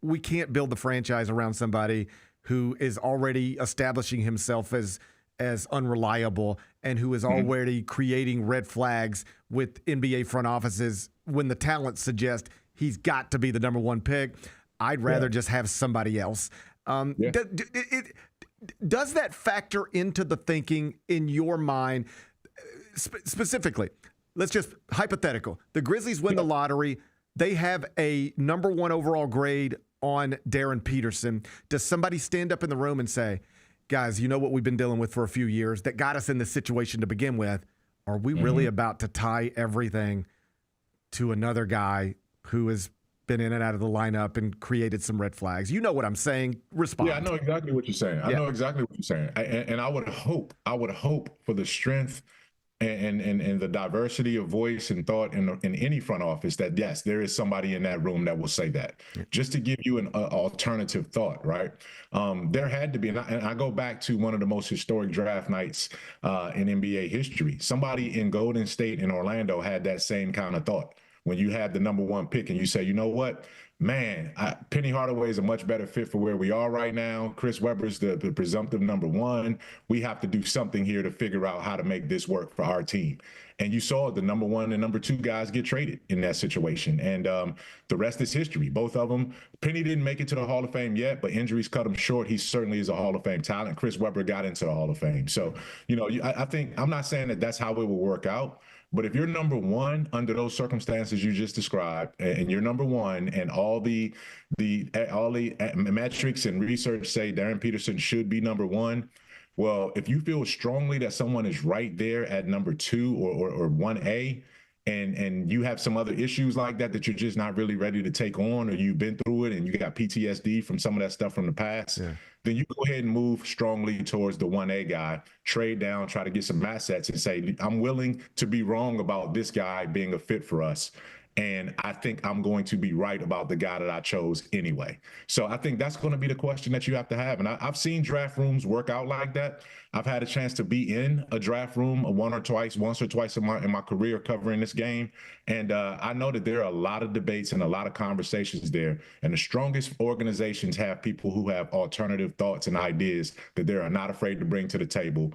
we can't build the franchise around somebody who is already establishing himself as unreliable and who is already creating red flags with NBA front offices when the talent suggests he's got to be the number 1 pick. I'd rather just have somebody else. Does that factor into the thinking in your mind? Specifically, let's just hypothetical. The Grizzlies win the lottery. They have a number 1 overall grade on Darren Peterson. Does somebody stand up in the room and say, guys, you know what we've been dealing with for a few years that got us in this situation to begin with? Are we really about to tie everything to another guy who has been in and out of the lineup and created some red flags? You know what I'm saying. Respond. Yeah, I know exactly what you're saying. I know exactly what you're saying. And I would hope for the strength and the diversity of voice and thought in any front office that, yes, there is somebody in that room that will say that, just to give you an alternative thought, right? There had to be, and I go back to one of the most historic draft nights in NBA history. Somebody in Golden State and Orlando had that same kind of thought. When you had the number 1 pick and you say, you know what, man, Penny Hardaway is a much better fit for where we are right now. Chris Webber's the presumptive number 1. We have to do something here to figure out how to make this work for our team. And you saw the number 1 and number 2 guys get traded in that situation. And the rest is history. Both of them. Penny didn't make it to the Hall of Fame yet, but injuries cut him short. He certainly is a Hall of Fame talent. Chris Webber got into the Hall of Fame. So, you know, I think, I'm not saying that that's how it will work out, but if you're number 1 under those circumstances you just described, and you're number 1, and all the metrics and research say Darren Peterson should be number 1, well, if you feel strongly that someone is right there at number 2 or 1A, and you have some other issues like that you're just not really ready to take on, or you've been through it and you got PTSD from some of that stuff from the past, then you go ahead and move strongly towards the 1A guy, trade down, try to get some assets and say, I'm willing to be wrong about this guy being a fit for us. And I think I'm going to be right about the guy that I chose anyway. So I think that's going to be the question that you have to have. And I've seen draft rooms work out like that. I've had a chance to be in a draft room once or twice in my career covering this game. And I know that there are a lot of debates and a lot of conversations there. And the strongest organizations have people who have alternative thoughts and ideas that they are not afraid to bring to the table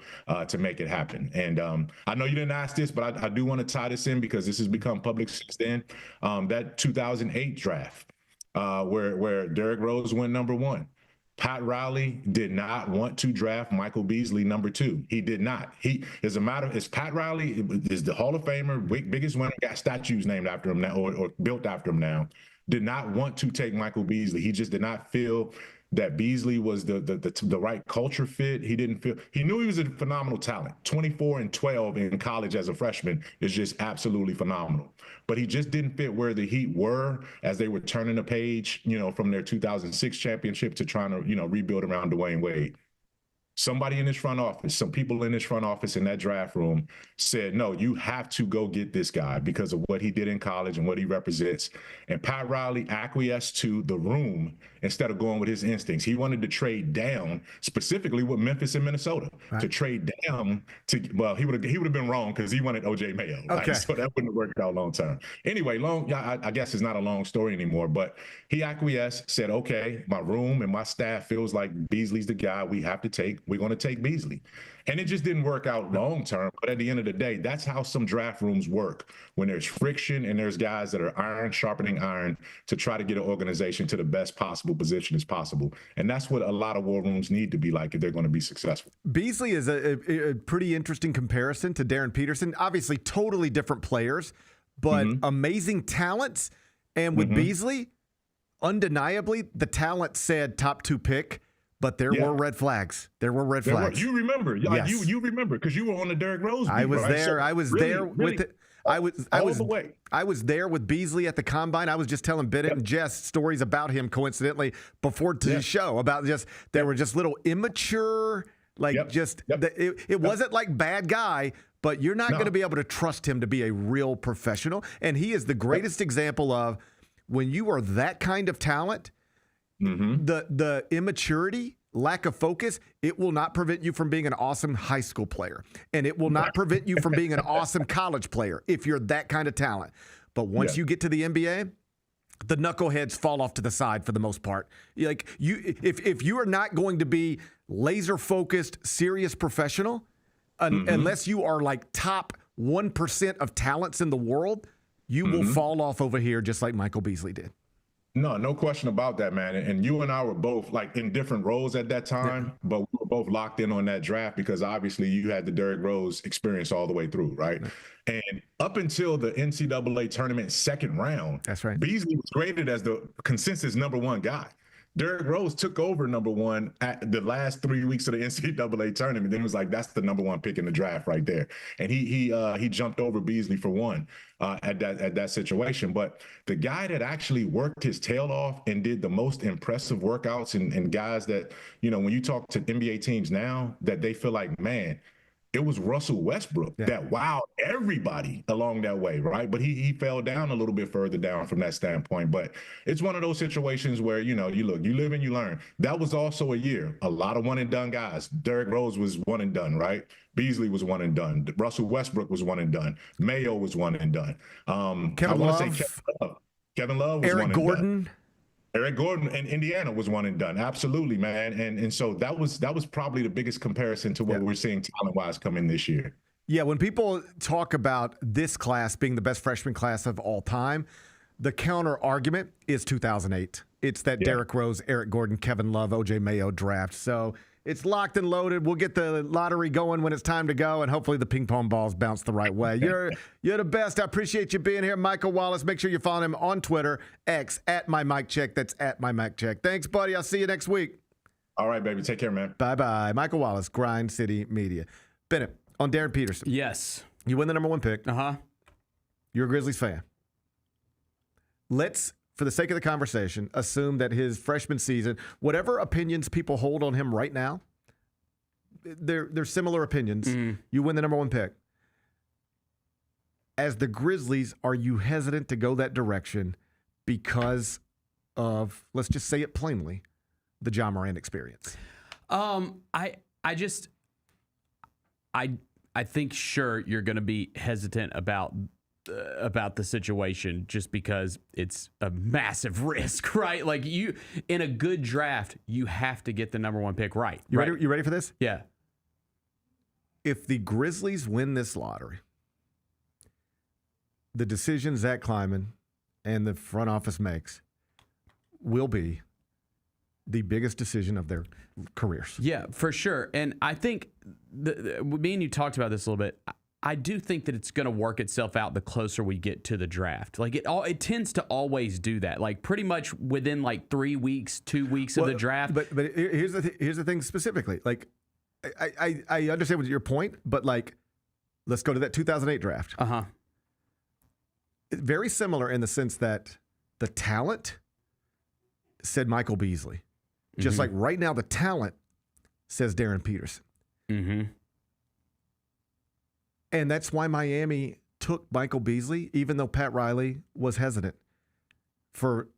to make it happen. And I know you didn't ask this, but I do want to tie this in because this has become public since then. That 2008 draft where Derrick Rose went number 1. Pat Riley did not want to draft Michael Beasley number 2. He did not. Pat Riley is the Hall of Famer, biggest winner, got statues named after him now or built after him now. Did not want to take Michael Beasley. He just did not feel that Beasley was the right culture fit. He knew he was a phenomenal talent. 24-12 in college as a freshman is just absolutely phenomenal. But he just didn't fit where the Heat were as they were turning the page, from their 2006 championship to trying to, rebuild around Dwayne Wade. Somebody in this front office, some people in this front office in that draft room said, no, you have to go get this guy because of what he did in college and what he represents. And Pat Riley acquiesced to the room instead of going with his instincts. He wanted to trade down, specifically with Memphis and Minnesota, to trade down to, well, he would have been wrong because he wanted OJ Mayo. Okay. Right? So that wouldn't have worked out long term. Anyway, I guess it's not a long story anymore, but he acquiesced, said, okay, my room and my staff feels like Beasley's the guy we have to take. We're going to take Beasley. And it just didn't work out long term. But at the end of the day, that's how some draft rooms work. When there's friction and there's guys that are iron sharpening iron to try to get an organization to the best possible position as possible. And that's what a lot of war rooms need to be like if they're going to be successful. Beasley is a pretty interesting comparison to Darren Peterson. Obviously, totally different players, but amazing talents. And with Beasley, undeniably, the talent said top 2 pick. But there were red flags. There were red flags. You remember? Yes. You remember because you were on the Derrick Rose beat, I was right? there. So I was really, there really, with it. I was there with Beasley at the combine. I was just telling Bennett and Jess stories about him coincidentally before the show about they were just little immature, it wasn't like bad guy, but you're not going to be able to trust him to be a real professional. And he is the greatest example of when you are that kind of talent. The immaturity, lack of focus, it will not prevent you from being an awesome high school player. And it will not prevent you from being an awesome college player if you're that kind of talent. But once you get to the NBA, the knuckleheads fall off to the side for the most part. If you are not going to be laser focused, serious professional, unless you are like top 1% of talents in the world, you will fall off over here just like Michael Beasley did. No question about that, man. And you and I were both like in different roles at that time, but we were both locked in on that draft because obviously you had the Derrick Rose experience all the way through, right? And up until the NCAA tournament second round, that's right, Beasley was graded as the consensus number 1 guy. Derrick Rose took over number 1 at the last 3 weeks of the NCAA tournament. Then it was like, that's the number 1 pick in the draft right there. And he jumped over Beasley for 1 at that situation. But the guy that actually worked his tail off and did the most impressive workouts and guys that, when you talk to NBA teams now, that they feel like, man, it was Russell Westbrook that wowed everybody along that way, right? But he fell down a little bit further down from that standpoint. But it's one of those situations where, you live and you learn. That was also a year. A lot of one-and-done guys. Derrick Rose was one and done, right? Beasley was one and done. Russell Westbrook was one and done. Mayo was one and done. Kevin Love was Eric Gordon. Eric Gordon in Indiana was one and done. Absolutely, man. And so that was probably the biggest comparison to what we're seeing talent-wise coming this year. Yeah, when people talk about this class being the best freshman class of all time, the counter argument is 2008. It's that Derrick Rose, Eric Gordon, Kevin Love, OJ Mayo draft. So it's locked and loaded. We'll get the lottery going when it's time to go, and hopefully the ping pong balls bounce the right way. You're the best. I appreciate you being here, Michael Wallace. Make sure you follow him on Twitter, X, @MyMicCheck. That's @MyMicCheck. Thanks, buddy. I'll see you next week. All right, baby. Take care, man. Bye-bye. Michael Wallace, Grind City Media. Bennett, on Darren Peterson. Yes. You win the number 1 pick. You're a Grizzlies fan. Let's, for the sake of the conversation, assume that his freshman season, whatever opinions people hold on him right now, they're similar opinions. You win the number 1 pick. As the Grizzlies, are you hesitant to go that direction because of, let's just say it plainly, the Ja Morant experience? I think sure you're going to be hesitant about the situation just because it's a massive risk, right? Like you in a good draft, you have to get the number 1 pick right. You ready for this? Yeah. If the Grizzlies win this lottery, the decision Zach Kleiman and the front office makes will be the biggest decision of their careers. Yeah, for sure. And I think me and you talked about this a little bit. I do think that it's going to work itself out the closer we get to the draft. Like it tends to always do that. Like pretty much within like 3 weeks, 2 weeks of the draft. But here's the thing specifically. Like I understand what your point, but like let's go to that 2008 draft. Very similar in the sense that the talent said Michael Beasley. Just like right now, the talent says Darren Peterson. And that's why Miami took Michael Beasley, even though Pat Riley was hesitant for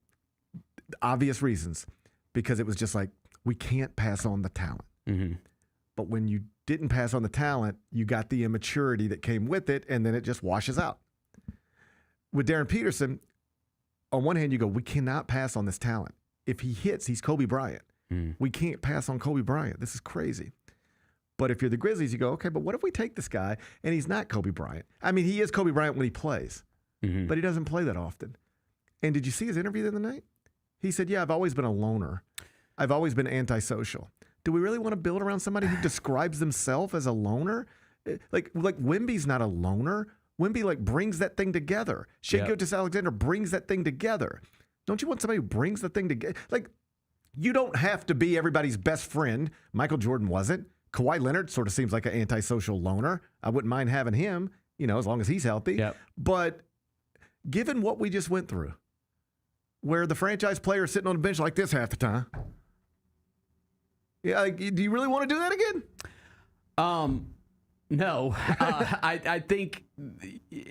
obvious reasons, because it was just like, we can't pass on the talent. But when you didn't pass on the talent, you got the immaturity that came with it, and then it just washes out. With Darren Peterson, on one hand, you go, we cannot pass on this talent. If he hits, he's Kobe Bryant. We can't pass on Kobe Bryant. This is crazy. But if you're the Grizzlies, you go, okay, but what if we take this guy and he's not Kobe Bryant? I mean, he is Kobe Bryant when he plays, but he doesn't play that often. And did you see his interview the other night? He said, yeah, I've always been a loner. I've always been antisocial. Do we really want to build around somebody who describes himself as a loner? Like Wemby's not a loner. Wemby like brings that thing together. Shai Gilgeous-Alexander brings that thing together. Don't you want somebody who brings the thing together? Like, you don't have to be everybody's best friend. Michael Jordan wasn't. Kawhi Leonard sort of seems like an antisocial loner. I wouldn't mind having him, as long as he's healthy. But given what we just went through, where the franchise player is sitting on the bench like this half the time, do you really want to do that again? No. I think,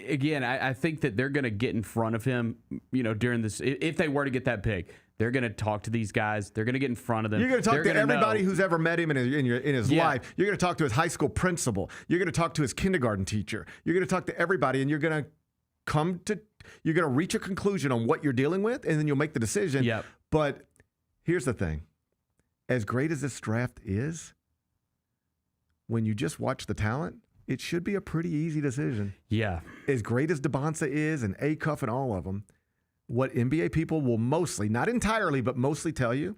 again, I think that they're going to get in front of him, during this. If they were to get that pick, they're going to talk to these guys. They're going to get in front of them. You're going to talk to everybody who's ever met him in his life. You're going to talk to his high school principal. You're going to talk to his kindergarten teacher. You're going to talk to everybody, and you're going to reach a conclusion on what you're dealing with, and then you'll make the decision. But here's the thing. As great as this draft is, when you just watch the talent, it should be a pretty easy decision. As great as DeBonsa is and Acuff and all of them, what NBA people will mostly, not entirely, but mostly tell you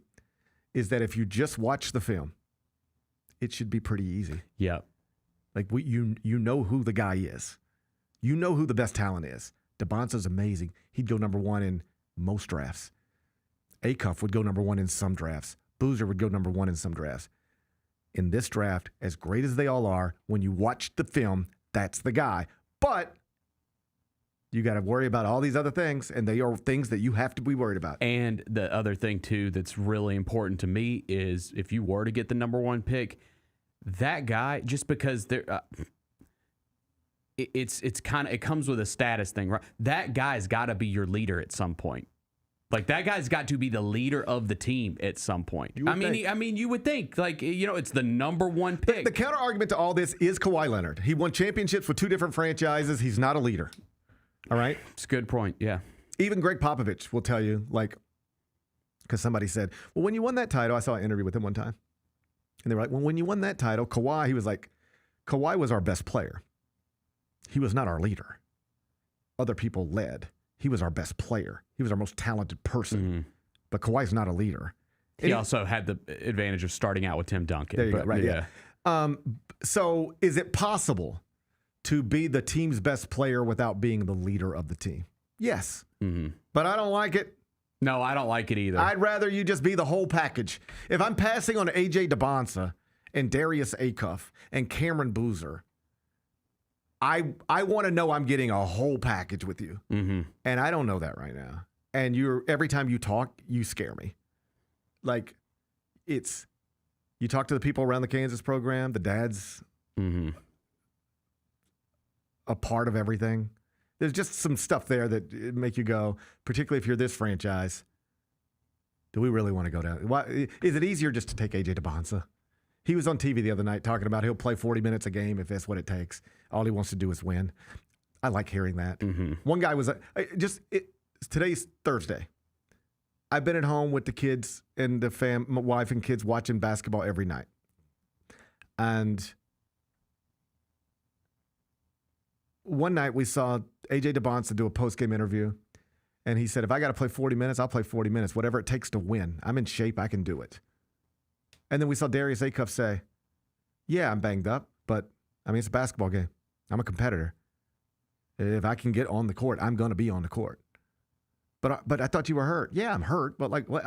is that if you just watch the film, it should be pretty easy. Like you know who the guy is. You know who the best talent is. DeBonsa's amazing. He'd go number 1 in most drafts. Acuff would go number 1 in some drafts. Boozer would go number 1 in some drafts. In this draft, as great as they all are, when you watch the film, that's the guy. But you got to worry about all these other things, and they are things that you have to be worried about. And the other thing, too, that's really important to me is if you were to get the number 1 pick, that guy, just because they're it comes with a status thing, right? That guy's got to be your leader at some point. Like, that guy's got to be the leader of the team at some point. I mean, you would think, like, it's the number 1 pick. The counter argument to all this is Kawhi Leonard. He won championships with 2 different franchises. He's not a leader. All right? It's a good point, yeah. Even Greg Popovich will tell you, like, because somebody said, well, when you won that title, I saw an interview with him one time. And they were like, well, when you won that title, Kawhi, he was like, Kawhi was our best player. He was not our leader. Other people led. He was our best player. He was our most talented person. But Kawhi's not a leader. He also had the advantage of starting out with Tim Duncan. There you go, right, yeah. So is it possible to be the team's best player without being the leader of the team? Yes. But I don't like it. No, I don't like it either. I'd rather you just be the whole package. If I'm passing on A.J. DeBonsa and Darius Acuff and Cameron Boozer, I want to know I'm getting a whole package with you. Mm-hmm. And I don't know that right now. And every time you talk, you scare me. Like, you talk to the people around the Kansas program, the dads, a part of everything. There's just some stuff there that make you go, particularly if you're this franchise, do we really want to go down? Why, is it easier just to take A.J. DeBonsa? He was on TV the other night talking about he'll play 40 minutes a game if that's what it takes. All he wants to do is win. I like hearing that. One guy was today's Thursday. I've been at home with the kids and my wife and kids watching basketball every night. And one night we saw A.J. DeBonsa do a post-game interview. And he said, if I got to play 40 minutes, I'll play 40 minutes. Whatever it takes to win. I'm in shape. I can do it. And then we saw Darius Acuff say, yeah, I'm banged up, but it's a basketball game. I'm a competitor. If I can get on the court, I'm going to be on the court. But I thought you were hurt. Yeah, I'm hurt, but but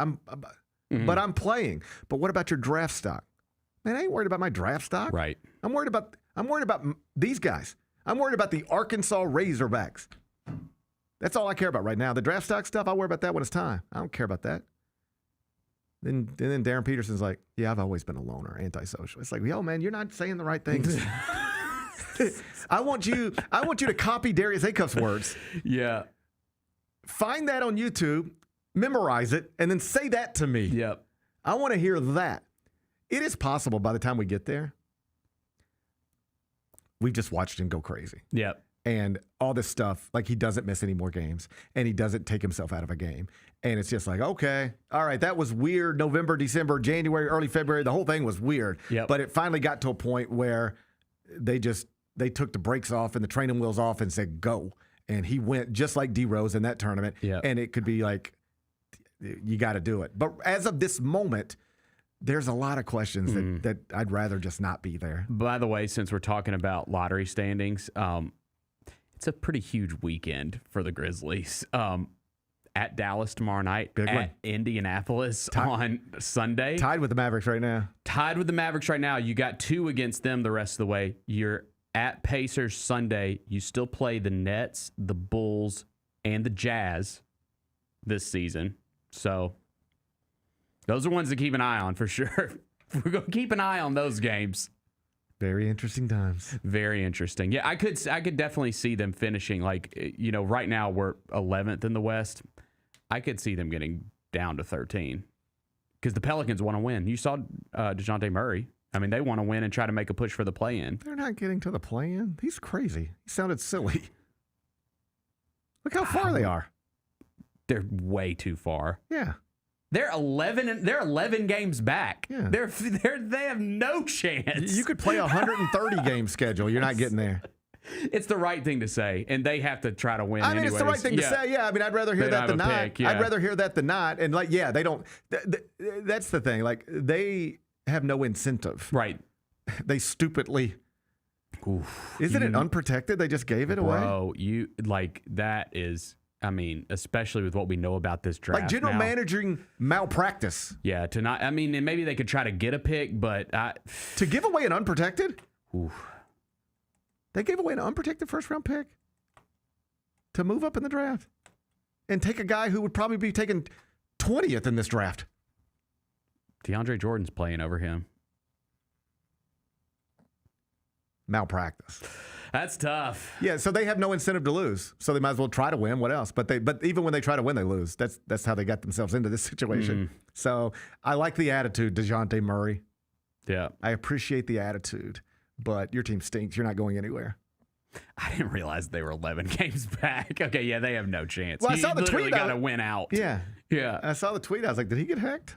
I'm playing. But what about your draft stock? Man, I ain't worried about my draft stock. Right. I'm worried about these guys. I'm worried about the Arkansas Razorbacks. That's all I care about right now. The draft stock stuff, I'll worry about that when it's time. I don't care about that. Then Darren Peterson's like, yeah, I've always been a loner, antisocial. It's like, yo, man, you're not saying the right things. I want you to copy Darius Acuff's words. Yeah. Find that on YouTube, memorize it, and then say that to me. Yep. I want to hear that. It is possible by the time we get there, we've just watched him go crazy. Yep. And all this stuff, like he doesn't miss any more games, and he doesn't take himself out of a game. And it's just like, okay, all right, that was weird. November, December, January, early February, the whole thing was weird. Yep. But it finally got to a point where they took the brakes off and the training wheels off and said, go. And he went just like D Rose in that tournament. Yep. And it could be like, you got to do it. But as of this moment, there's a lot of questions that I'd rather just not be there. By the way, since we're talking about lottery standings, it's a pretty huge weekend for the Grizzlies. At Dallas tomorrow night, Big at one. Indianapolis on Sunday. Tied with the Mavericks right now. You got 2 against them the rest of the way. You're at Pacers Sunday. You still play the Nets, the Bulls, and the Jazz this season. So those are ones to keep an eye on for sure. We're going to keep an eye on those games. Very interesting times. Very interesting. Yeah, I could definitely see them finishing right now we're 11th in the West. I could see them getting down to 13 because the Pelicans want to win. You saw DeJounte Murray. They want to win and try to make a push for the play-in. They're not getting to the play-in. He's crazy. He sounded silly. Look how far they are. They're way too far. Yeah. They're 11 games back. Yeah. They have no chance. You could play a 130 game schedule. You're not getting there. It's the right thing to say, and they have to try to win. Anyways. It's the right thing to say. Yeah, I'd rather hear that than not. I'd rather hear that than not. And they don't. That's the thing. They have no incentive. Right. They stupidly. Isn't it unprotected? They just gave it away. Bro, that is. Especially with what we know about this draft. Like general managing malpractice. Yeah, to not. And maybe they could try to get a pick, but to give away an unprotected. Oof. They gave away an unprotected first-round pick to move up in the draft and take a guy who would probably be taken 20th in this draft. DeAndre Jordan's playing over him. Malpractice. That's tough. Yeah, so they have no incentive to lose. So they might as well try to win. What else? But even when they try to win, they lose. That's how they got themselves into this situation. So I like the attitude, DeJounte Murray. Yeah. I appreciate the attitude, but your team stinks. You're not going anywhere. I didn't realize they were 11 games back. Okay, yeah, they have no chance. Well, I saw the tweet. Got to win out. Yeah. Yeah. I saw the tweet. I was like, did he get hacked?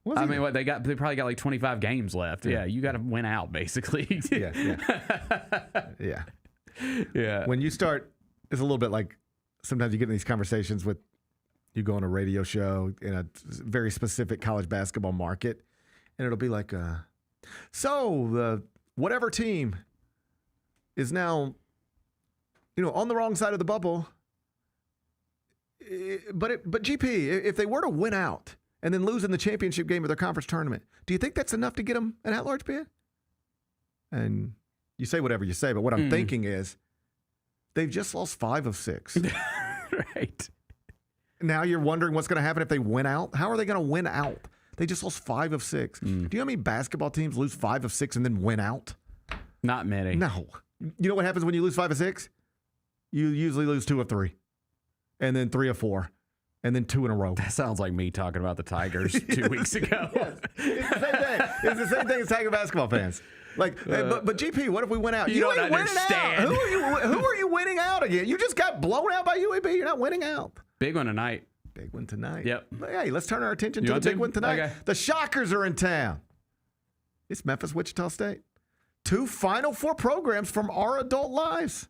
They probably got 25 games left. Yeah, you got to win out, basically. Yeah. When you start, it's a little bit like sometimes you get in these conversations with, you go on a radio show in a very specific college basketball market, and it'll be like, whatever team is now, on the wrong side of the bubble, but GP, if they were to win out and then lose in the championship game of their conference tournament, do you think that's enough to get them an at-large bid? And you say whatever you say, but what I'm thinking is, They've just lost 5 of 6. Right. Now you're wondering what's going to happen if they win out. How are they going to win out? They just lost 5 of 6. Do you know how many basketball teams lose 5 of 6 and then win out? Not many. No. You know what happens when you lose 5 of 6? You usually lose 2 of 3, and then 3 of 4, and then 2 in a row. That sounds like me talking about the Tigers 2 weeks ago. Yes. It's the same thing. It's the same thing as Tiger basketball fans. Like, but GP, what if we went out? You don't ain't winning understand. out. Who are you winning out again? You just got blown out by UAB. You're not winning out. Big one tonight. Big one tonight. Yep. Hey, let's turn our attention You to the want big to? one tonight. Okay. The Shockers are in town. It's Memphis, Wichita State. 2 Final Four programs from our adult lives.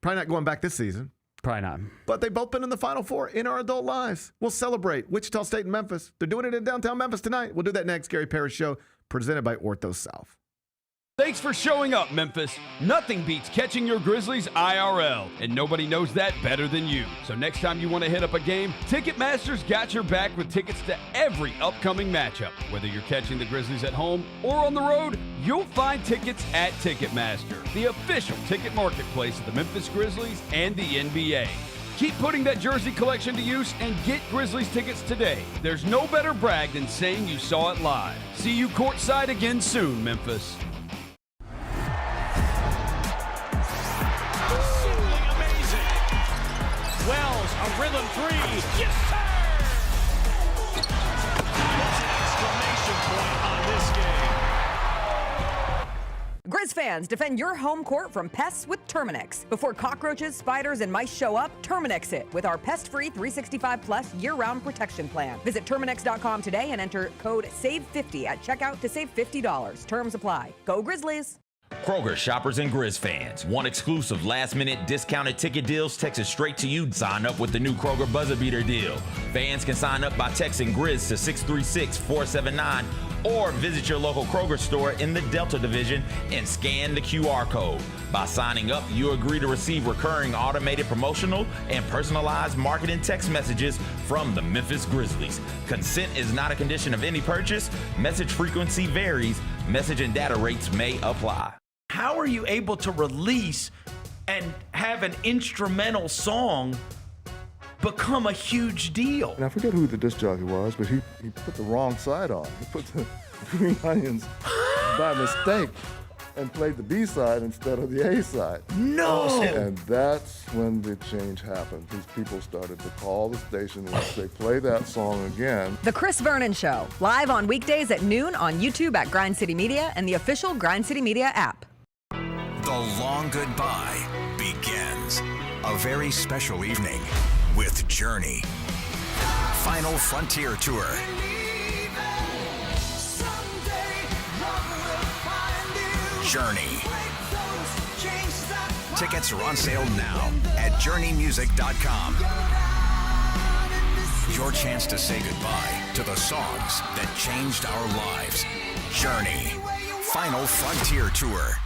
Probably not going back this season. Probably not. But they've both been in the Final Four in our adult lives. We'll celebrate Wichita State and Memphis. They're doing it in downtown Memphis tonight. We'll do that next. Gary Parrish Show, presented by Ortho South. Thanks for showing up, Memphis. Nothing beats catching your Grizzlies IRL, and nobody knows that better than you. So next time you want to hit up a game, Ticketmaster's got your back with tickets to every upcoming matchup. Whether you're catching the Grizzlies at home or on the road, you'll find tickets at Ticketmaster, the official ticket marketplace of the Memphis Grizzlies and the NBA. Keep putting that jersey collection to use and get Grizzlies tickets today. There's no better brag than saying you saw it live. See you courtside again soon, Memphis. Wells, a rhythm 3. Yes, sir! That's an exclamation point on this game. Grizz fans, defend your home court from pests with Terminix. Before cockroaches, spiders, and mice show up, Terminix it with our pest-free 365-plus year-round protection plan. Visit Terminix.com today and enter code SAVE50 at checkout to save $50. Terms apply. Go Grizzlies! Kroger shoppers and Grizz fans. Want exclusive last-minute discounted ticket deals texted straight to you? Sign up with the new Kroger Buzzer Beater deal. Fans can sign up by texting Grizz to 636-479 or visit your local Kroger store in the Delta Division and scan the QR code. By signing up, you agree to receive recurring automated promotional and personalized marketing text messages from the Memphis Grizzlies. Consent is not a condition of any purchase. Message frequency varies. Message and data rates may apply. How are you able to release and have an instrumental song become a huge deal? And I forget who the disc jockey was, but he put the wrong side on. He put the Green Onions by mistake and played the B side instead of the A side. No! And that's when the change happened. These people started to call the station and say, play that song again. The Chris Vernon Show, live on weekdays at noon on YouTube at Grind City Media and the official Grind City Media app. The long goodbye begins. A very special evening with Journey. Final Frontier Tour. Journey. Tickets are on sale now at journeymusic.com. Your chance to say goodbye to the songs that changed our lives. Journey. Final Frontier Tour.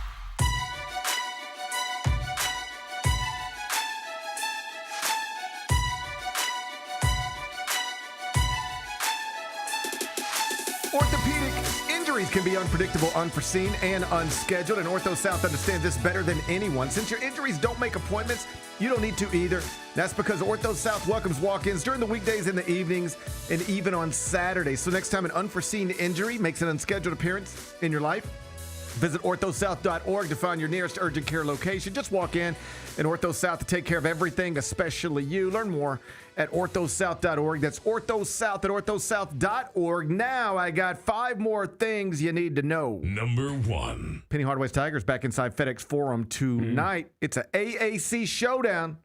Orthopedic injuries can be unpredictable, unforeseen, and unscheduled, and Ortho South understands this better than anyone. Since your injuries don't make appointments, you don't need to either. That's because Ortho South welcomes walk-ins during the weekdays and the evenings, and even on Saturdays. So next time an unforeseen injury makes an unscheduled appearance in your life, visit orthosouth.org to find your nearest urgent care location. Just walk in, and Ortho South to take care of everything, especially you. Learn more at orthosouth.org. That's orthosouth at orthosouth.org. Now I got 5 more things you need to know. Number 1. Penny Hardaway's Tigers back inside FedEx Forum tonight. It's a AAC showdown.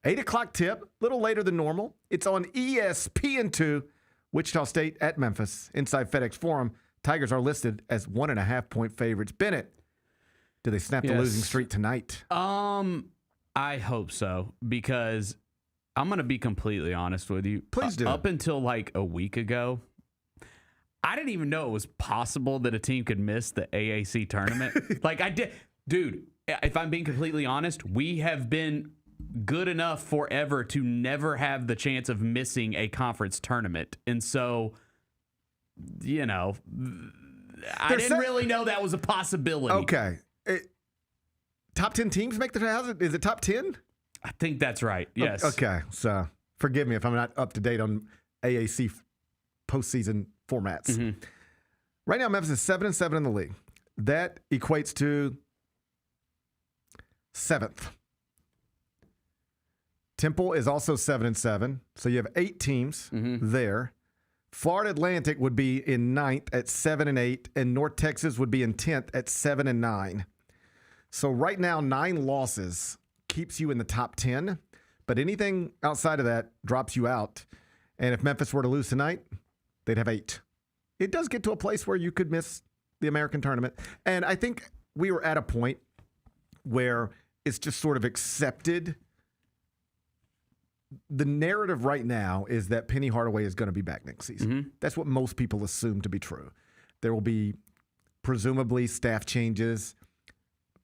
8 o'clock tip, a little later than normal. It's on ESPN2. Wichita State at Memphis inside FedEx Forum. Tigers are listed as 1.5-point favorites. Bennett, do they snap the losing streak tonight? I hope so, because I'm going to be completely honest with you. Please do. Up until like a week ago, I didn't even know it was possible that a team could miss the AAC tournament. Like I did. Dude, if I'm being completely honest, we have been good enough forever to never have the chance of missing a conference tournament. And so, you know, I didn't really know that was a possibility. Okay. top 10 teams make the house? Is it top 10? I think that's right. Yes. Okay. So forgive me if I'm not up to date on AAC postseason formats. Mm-hmm. Right now, Memphis is 7-7 in the league. That equates to 7th. Temple is also 7-7. So you have 8 teams there. Florida Atlantic would be in 9th at 7-8, and North Texas would be in 10th at 7-9. So right now, 9 losses keeps you in the top 10, but anything outside of that drops you out. And if Memphis were to lose tonight, they'd have 8. It does get to a place where you could miss the American tournament. And I think we were at a point where it's just sort of accepted. The narrative right now is that Penny Hardaway is going to be back next season. That's what most people assume to be true. There will be presumably staff changes,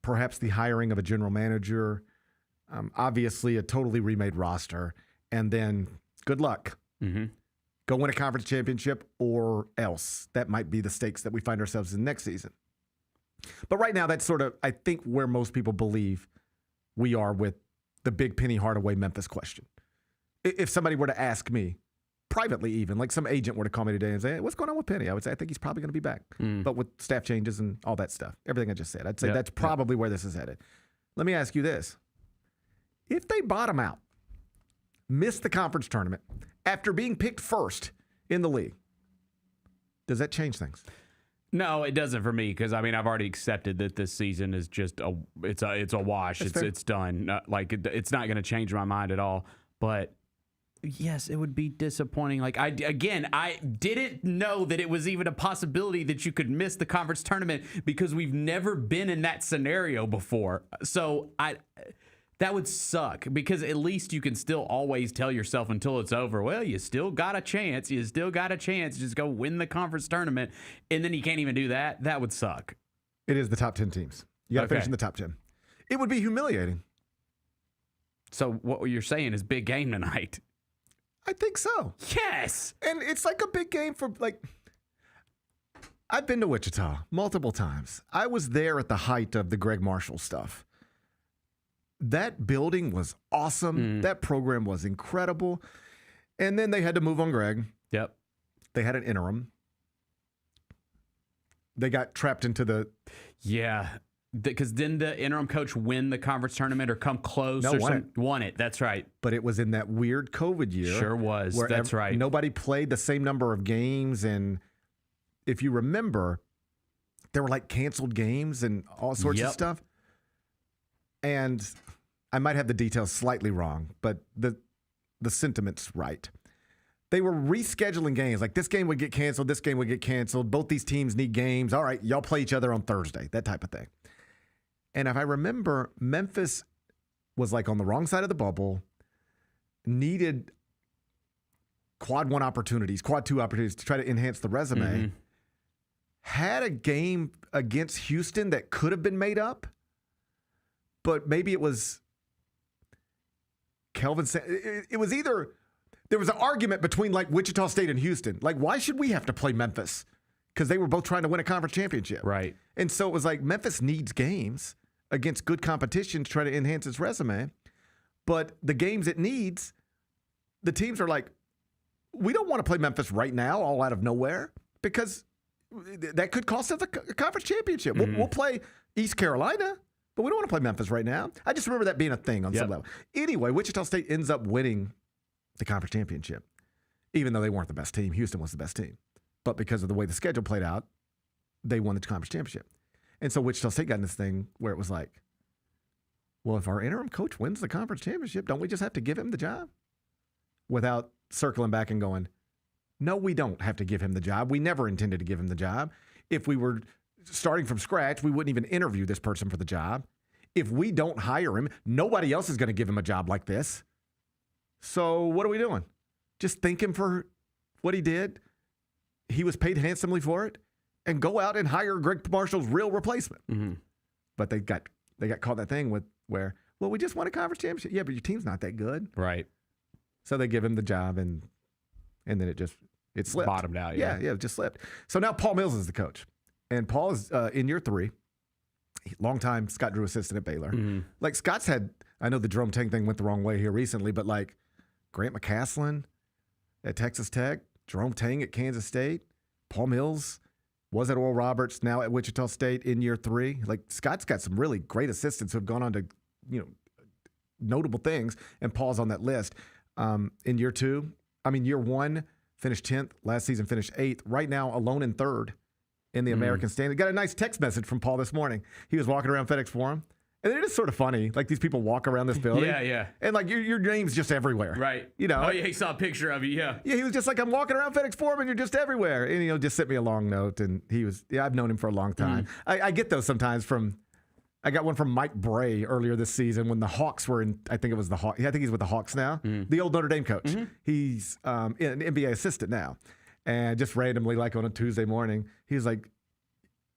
perhaps the hiring of a general manager, obviously a totally remade roster, and then good luck. Go win a conference championship or else. That might be the stakes that we find ourselves in next season. But right now, that's sort of, I think, where most people believe we are with the big Penny Hardaway Memphis question. If somebody were to ask me, privately even, like some agent were to call me today and say, hey, what's going on with Penny? I would say, I think he's probably going to be back. But with staff changes and all that stuff, everything I just said, I'd say that's probably where this is headed. Let me ask you this. If they bottom out, miss the conference tournament after being picked first in the league, does that change things? No, it doesn't for me because, I mean, I've already accepted that this season is just it's a wash. It's done. It's not going to change my mind at all. But yes, it would be disappointing. Like I didn't know that it was even a possibility that you could miss the conference tournament because we've never been in that scenario before. So that would suck because at least you can still always tell yourself until it's over, well, you still got a chance. You still got a chance. Just go win the conference tournament. And then you can't even do that. That would suck. It is the top 10 teams. You got to finish in the top 10. It would be humiliating. So what you're saying is big game tonight. I think so. Yes. And it's like a big game for, like, I've been to Wichita multiple times. I was there at the height of the Greg Marshall stuff. That building was awesome. That program was incredible. And then they had to move on Greg. Yep. They had an interim. They got trapped into the... Yeah. Because didn't the interim coach win the conference tournament or come close? No, won it. That's right. But it was in that weird COVID year. Sure was. That's right. Nobody played the same number of games. And if you remember, there were like canceled games and all sorts of stuff. And I might have the details slightly wrong, but the sentiment's right. They were rescheduling games. Like this game would get canceled, this game would get canceled. Both these teams need games. All right, y'all play each other on Thursday, that type of thing. And if I remember, Memphis was like on the wrong side of the bubble, needed quad 1 opportunities, quad 2 opportunities to try to enhance the resume. Had a game against Houston that could have been made up. But maybe it was Kelvin. It was either there was an argument between like Wichita State and Houston. Like, why should we have to play Memphis? Because they were both trying to win a conference championship. Right. And so it was like Memphis needs games against good competition to try to enhance its resume. But the games it needs, the teams are like, we don't want to play Memphis right now, all out of nowhere, because that could cost us a conference championship. We'll play East Carolina. But we don't want to play Memphis right now. I just remember that being a thing on some level. Anyway, Wichita State ends up winning the conference championship, even though they weren't the best team. Houston was the best team. But because of the way the schedule played out, they won the conference championship. And so Wichita State got in this thing where it was like, well, if our interim coach wins the conference championship, don't we just have to give him the job? Without circling back and going, no, we don't have to give him the job. We never intended to give him the job. If we were starting from scratch, we wouldn't even interview this person for the job. If we don't hire him, nobody else is going to give him a job like this. So what are we doing? Just thank him for what he did. He was paid handsomely for it, and go out and hire Greg Marshall's real replacement. But they got caught in that thing where, well, we just won a conference championship. Yeah, but your team's not that good. Right. So they give him the job, and then it slipped. Bottomed out. Yeah, it just slipped. So now Paul Mills is the coach. And Paul is in year 3. longtime Scott Drew assistant at Baylor. Like Scott's had, I know the Jerome Tang thing went the wrong way here recently, but like Grant McCasland at Texas Tech, Jerome Tang at Kansas State, Paul Mills was at Oral Roberts, now at Wichita State in year 3. Like Scott's got some really great assistants who have gone on to, notable things, and Paul's on that list. In year 2, year 1, finished 10th. Last season, finished 8th. Right now, alone in 3rd in the American standing. Got a nice text message from Paul this morning. He was walking around FedEx Forum. And it is sort of funny. Like, these people walk around this building. Yeah. And, like, your name's just everywhere. Right. Oh, yeah, he saw a picture of you, yeah. Yeah, he was just like, I'm walking around FedEx Forum and you're just everywhere. And, just sent me a long note. And he was, I've known him for a long time. I get those sometimes I got one from Mike Bray earlier this season when the Hawks were in, I think it was the Hawks. I think he's with the Hawks now. The old Notre Dame coach. He's an NBA assistant now. And just randomly, like on a Tuesday morning, he was like,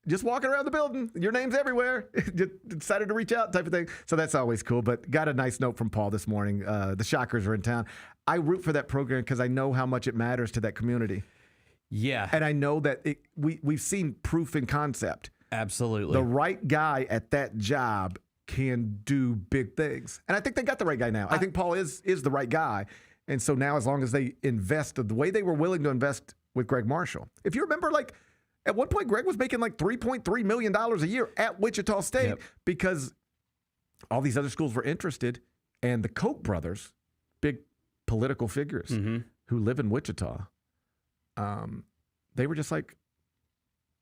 just walking around the building. Your name's everywhere. Just decided to reach out type of thing. So that's always cool. But got a nice note from Paul this morning. The Shockers are in town. I root for that program because I know how much it matters to that community. Yeah. And I know that we've seen proof in concept. Absolutely. The right guy at that job can do big things. And I think they got the right guy now. I think Paul is the right guy. And so now, as long as they invest the way they were willing to invest with Greg Marshall. If you remember, like, at one point, Greg was making like $3.3 million a year at Wichita State because all these other schools were interested. And the Koch brothers, big political figures who live in Wichita, they were just like,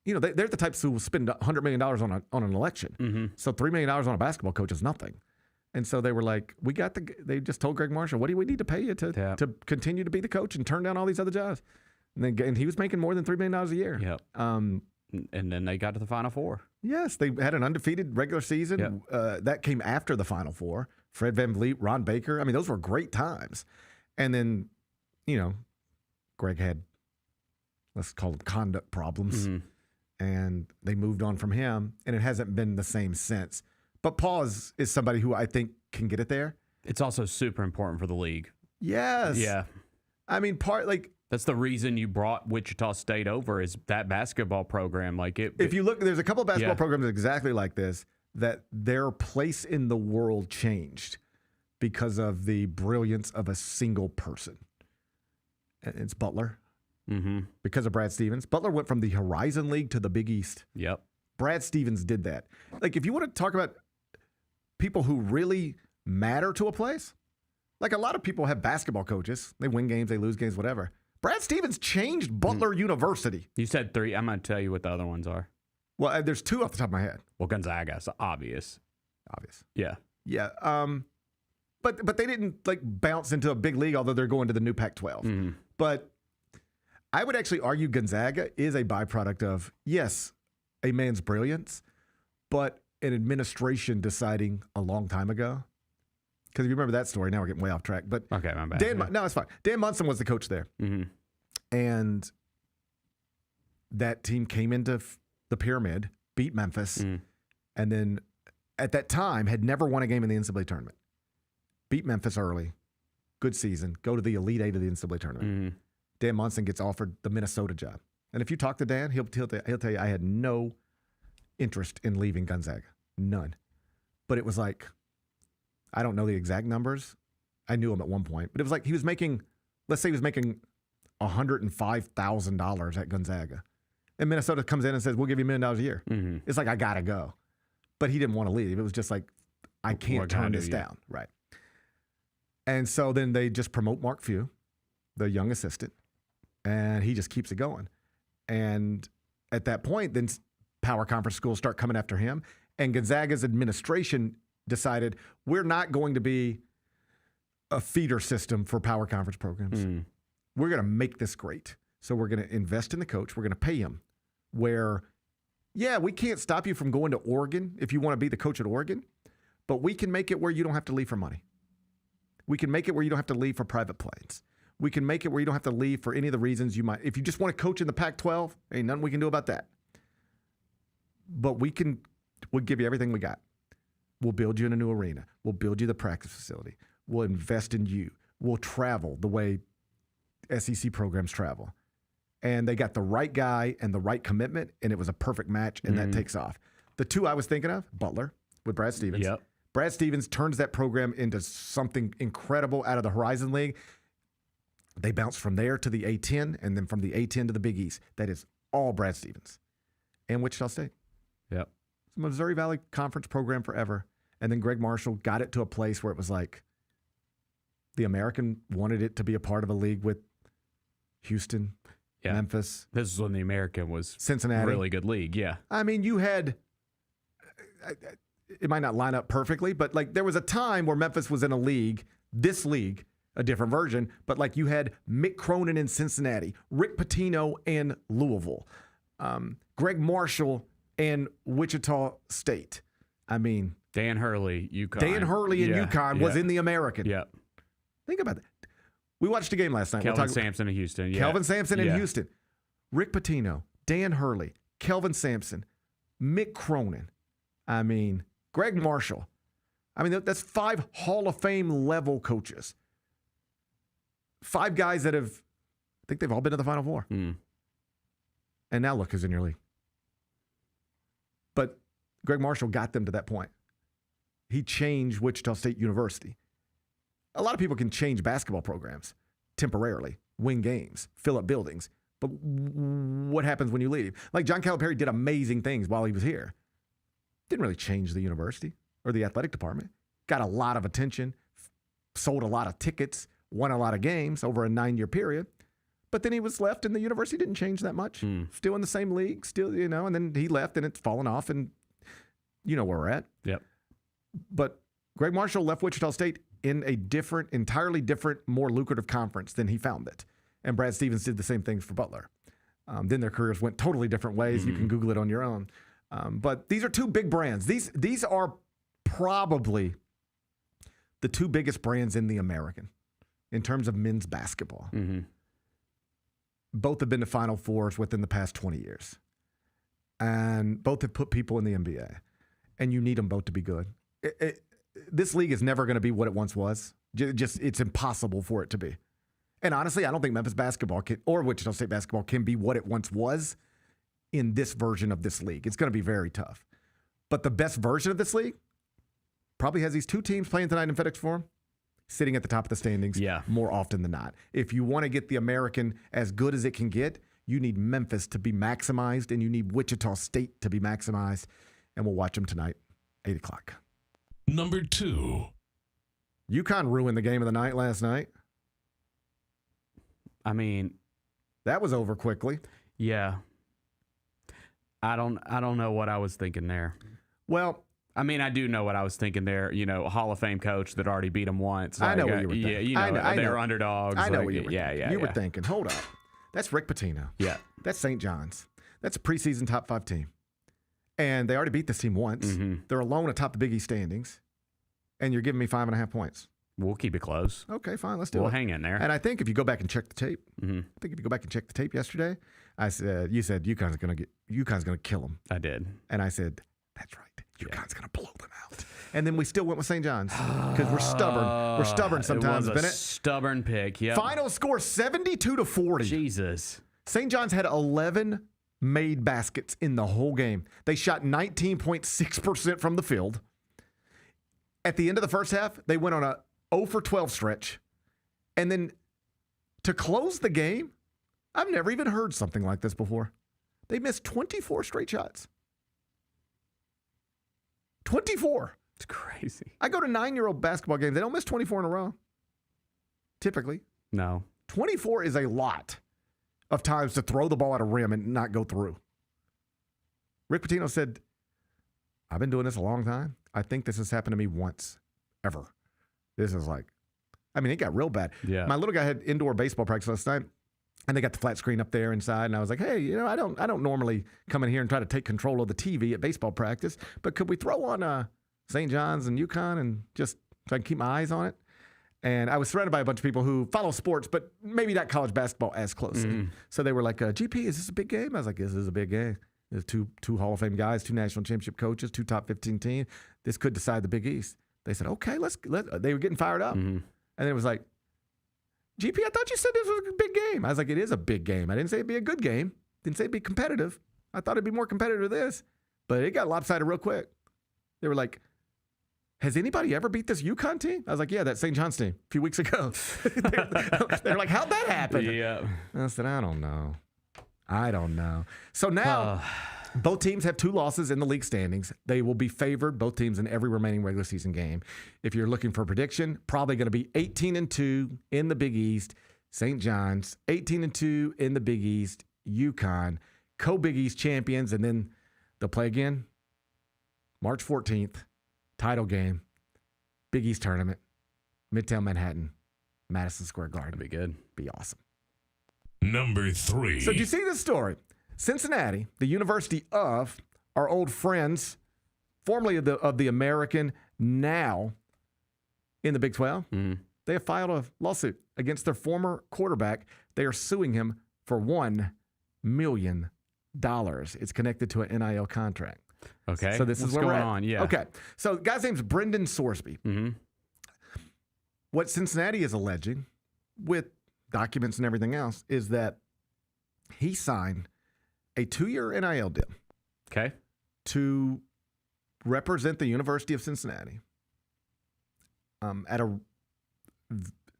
they're the types who will spend $100 million on an election. So $3 million on a basketball coach is nothing. And so they were like, they just told Greg Marshall, what do we need to pay you to continue to be the coach and turn down all these other jobs? And he was making more than $3 million a year. Yep. And then they got to the Final Four. Yes, they had an undefeated regular season. That came after the Final Four. Fred VanVleet, Ron Baker. Those were great times. And then, Greg had, let's call them conduct problems. And they moved on from him. And it hasn't been the same since. But Paul is somebody who I think can get it there. It's also super important for the league. Yes. Yeah. That's the reason you brought Wichita State over is that basketball program. If you look, there's a couple of basketball programs exactly like this that their place in the world changed because of the brilliance of a single person. It's Butler. Because of Brad Stevens. Butler went from the Horizon League to the Big East. Yep. Brad Stevens did that. Like, if you want to talk about people who really matter to a place, like a lot of people have basketball coaches. They win games, they lose games, whatever. Brad Stevens changed Butler University. You said 3. I'm going to tell you what the other ones are. Well, there's 2 off the top of my head. Well, Gonzaga, so obvious. Yeah. Yeah. But they didn't bounce into a big league, although they're going to the new Pac-12. But I would actually argue Gonzaga is a byproduct of, yes, a man's brilliance, but an administration deciding a long time ago. Because if you remember that story, now we're getting way off track. But okay, my bad. No, it's fine. Dan Munson was the coach there. And that team came into the pyramid, beat Memphis, and then at that time had never won a game in the NCAA tournament. Beat Memphis early. Good season. Go to the Elite Eight of the NCAA tournament. Dan Munson gets offered the Minnesota job. And if you talk to Dan, he'll tell you I had no interest in leaving Gonzaga. None. But it was like, I don't know the exact numbers. I knew him at one point. But it was like he was making, let's say he was making $105,000 at Gonzaga. And Minnesota comes in and says, we'll give you $1 million a year. It's like, I got to go. But he didn't want to leave. It was just like, I can't turn this down. Right. And so then they just promote Mark Few, the young assistant, and he just keeps it going. And at that point, then power conference schools start coming after him. And Gonzaga's administration decided, we're not going to be a feeder system for power conference programs. We're going to make this great. So we're going to invest in the coach. We're going to pay him where, yeah, we can't stop you from going to Oregon if you want to be the coach at Oregon, but we can make it where you don't have to leave for money. We can make it where you don't have to leave for private planes. We can make it where you don't have to leave for any of the reasons you might. If you just want to coach in the Pac-12, ain't nothing we can do about that. But we'll give you everything we got. We'll build you in a new arena. We'll build you the practice facility. We'll invest in you. We'll travel the way SEC programs travel. And they got the right guy and the right commitment, and it was a perfect match, and that takes off. The two I was thinking of, Butler with Brad Stevens. Yep. Brad Stevens turns that program into something incredible out of the Horizon League. They bounced from there to the A-10 and then from the A-10 to the Big East. That is all Brad Stevens and Wichita State. Yep. It's the Missouri Valley Conference program forever. And then Greg Marshall got it to a place where it was like the American wanted it to be a part of a league with Houston, Memphis. This is when the American was Cincinnati. A really good league, yeah. I mean, you had, it might not line up perfectly, but like there was a time where Memphis was in a league, this league, a different version, but like you had Mick Cronin in Cincinnati, Rick Pitino in Louisville, Greg Marshall in Wichita State. I mean, Dan Hurley, UConn. Dan Hurley in UConn was in the American. Yeah. Think about that. We watched a game last night. Kelvin Sampson in Houston. Yeah. Kelvin Sampson in Houston. Rick Pitino, Dan Hurley, Kelvin Sampson, Mick Cronin. I mean, Greg Marshall. I mean, that's 5 Hall of Fame level coaches. 5 guys that have, I think they've all been to the Final Four. And now look who's in your league. But Greg Marshall got them to that point. He changed Wichita State University. A lot of people can change basketball programs temporarily, win games, fill up buildings. But what happens when you leave? Like John Calipari did amazing things while he was here. Didn't really change the university or the athletic department. Got a lot of attention, sold a lot of tickets, won a lot of games over a 9-year period. But then he was left and the university didn't change that much. Still in the same league, still, and then he left and it's fallen off and you know where we're at. Yep. But Greg Marshall left Wichita State in a entirely different, more lucrative conference than he found it. And Brad Stevens did the same things for Butler. Then their careers went totally different ways. You can Google it on your own. But these are 2 big brands. These are probably the 2 biggest brands in the American in terms of men's basketball. Both have been to Final Fours within the past 20 years. And both have put people in the NBA. And you need them both to be good. This league is never going to be what it once was. It's impossible for it to be. And honestly, I don't think Memphis basketball or Wichita State basketball can be what it once was in this version of this league. It's going to be very tough. But the best version of this league probably has these 2 teams playing tonight in FedEx Forum, sitting at the top of the standings more often than not. If you want to get the American as good as it can get, you need Memphis to be maximized, and you need Wichita State to be maximized. And we'll watch them tonight, 8 o'clock. Number 2. UConn ruined the game of the night last night. I mean, that was over quickly. Yeah. I don't know what I was thinking there. Well, I mean, I do know what I was thinking there. A Hall of Fame coach that already beat him once. I know what you were thinking. Yeah, they were underdogs. I know what you were thinking. Yeah. You were thinking, hold up. That's Rick Pitino. Yeah. That's St. John's. That's a preseason top 5 team. And they already beat this team once. They're alone atop the Big East standings. And you're giving me 5.5 points. We'll keep it close. Okay, fine. Let's do it. We'll hang in there. And I think if you go back and check the tape, yesterday, you said UConn's going to kill them. I did. And I said, that's right. UConn's going to blow them out. And then we still went with St. John's because we're stubborn. We're stubborn sometimes, it was a Bennett. Stubborn pick. Yeah. Final score 72-40. Jesus. St. John's had 11 made baskets in the whole game. They shot 19.6% from the field. At the end of the first half, they went on a 0 for 12 stretch. And then to close the game, I've never even heard something like this before. They missed 24 straight shots. 24. It's crazy. I go to 9-year-old basketball games. They don't miss 24 in a row. Typically. No. 24 is a lot of times to throw the ball at a rim and not go through. Rick Pitino said, I've been doing this a long time. I think this has happened to me once, ever. This is like, it got real bad. Yeah. My little guy had indoor baseball practice last night, and they got the flat screen up there inside, and I was like, hey, I don't normally come in here and try to take control of the TV at baseball practice, but could we throw on St. John's and UConn and just so I can keep my eyes on it? And I was surrounded by a bunch of people who follow sports, but maybe not college basketball as closely. So they were like, GP, is this a big game? I was like, this is a big game. There's two Hall of Fame guys, 2 national championship coaches, 2 top 15 teams. This could decide the Big East. They said, okay, let's. They were getting fired up. And it was like, GP, I thought you said this was a big game. I was like, it is a big game. I didn't say it'd be a good game. Didn't say it'd be competitive. I thought it'd be more competitive than this. But it got lopsided real quick. They were like, has anybody ever beat this UConn team? I was like, yeah, that St. John's team a few weeks ago. They're like, how'd that happen? Yeah. I said, I don't know. So now both teams have 2 losses in the league standings. They will be favored, both teams, in every remaining regular season game. If you're looking for a prediction, probably going to be 18-2 in the Big East. St. John's, 18-2 in the Big East. UConn, co-Big East champions, and then they'll play again March 14th, title game, Big East tournament, Midtown Manhattan, Madison Square Garden. That'd be good. Be awesome. Number 3. So did you see this story? Cincinnati, the University of our old friends, formerly of the American, now in the Big 12, they have filed a lawsuit against their former quarterback. They are suing him for $1 million. It's connected to an NIL contract. Okay. So this is What's where we're going at. on. Yeah. Okay. So the guy's name's Brendan Sorsby. What Cincinnati is alleging, with documents and everything else, is that he signed a 2-year NIL deal. Okay. To represent the University of Cincinnati at a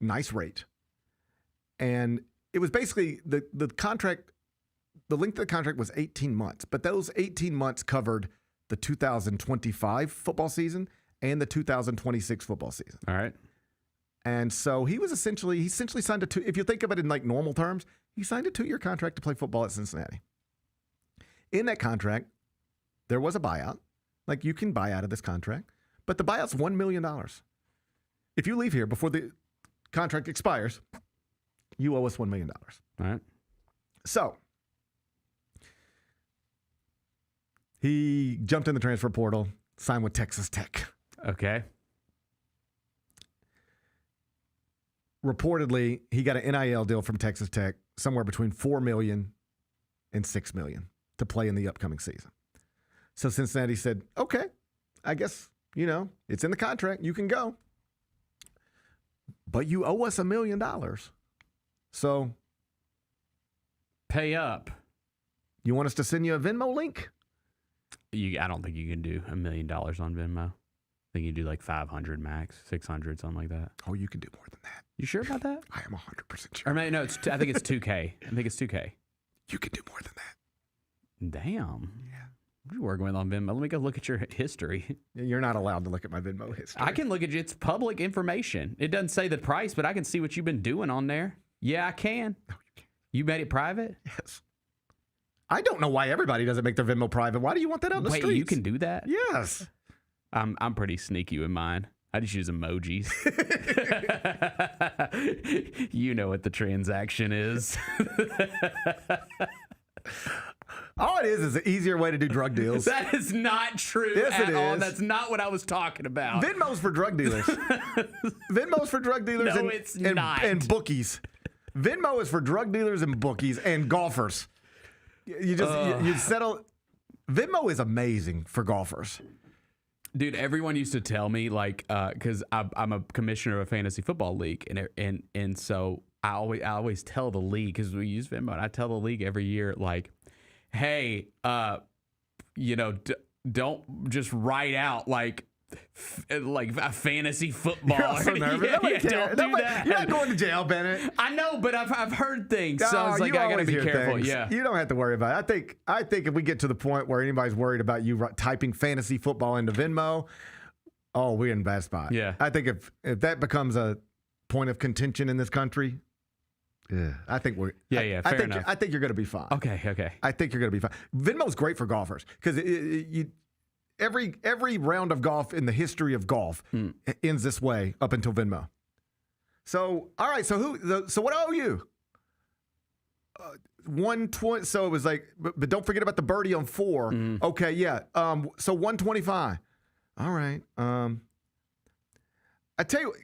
nice rate. And it was basically the contract, the length of the contract was 18 months, but those 18 months covered the 2025 football season and the 2026 football season. All right. And so he essentially signed if you think of it in like normal terms, he signed a 2-year contract to play football at Cincinnati. In that contract, there was a buyout. Like, you can buy out of this contract, but the buyout's $1 million. If you leave here before the contract expires, you owe us $1 million. All right. So he jumped in the transfer portal, signed with Texas Tech. Okay. Reportedly, he got an NIL deal from Texas Tech somewhere between $4 million and $6 million to play in the upcoming season. So Cincinnati said, okay, I guess, it's in the contract. You can go. But you owe us $1 million. So pay up. You want us to send you a Venmo link? I don't think you can do $1 million on Venmo. I think you do like 500 max, 600, something like that. Oh, you can do more than that. You sure about that? I am 100% sure. Or maybe, no, I think it's 2K. I think it's 2K. You can do more than that. Damn. Yeah. What are you working with on Venmo? Let me go look at your history. You're not allowed to look at my Venmo history. I can look at it's public information. It doesn't say the price, but I can see what you've been doing on there. Yeah, I can. No, you can't. You made it private? Yes. I don't know why everybody doesn't make their Venmo private. Why do you want that out in the streets? Wait, you can do that? Yes. I'm pretty sneaky with mine. I just use emojis. You know what the transaction is. All it is an easier way to do drug deals. That is not true at all. That's not what I was talking about. Venmo's for drug dealers. Venmo's for drug dealers no, it's not. And bookies. Venmo is for drug dealers and bookies and golfers. You settle. Venmo is amazing for golfers. Dude, everyone used to tell me, like, because I'm a commissioner of a fantasy football league, and so I always tell the league, because we use Venmo, and I tell the league every year, like, hey, don't just write out like a fantasy football. You're also nervous. Don't do that. You're not going to jail, Bennett. I know, but I've heard things, so I was like, I gotta be careful. Things. Yeah, you don't have to worry about it. I think if we get to the point where anybody's worried about you typing fantasy football into Venmo, oh, we're in a bad spot. Yeah, I think if that becomes a point of contention in this country, yeah, I think we're. Yeah, fair enough. I think you're going to be fine. Okay. I think you're going to be fine. Venmo's great for golfers because every round of golf in the history of golf ends this way up until Venmo. So, all right. So what owe you? 120. So it was like, but don't forget about the birdie on 4. Okay, yeah. So 125. All right. I tell you,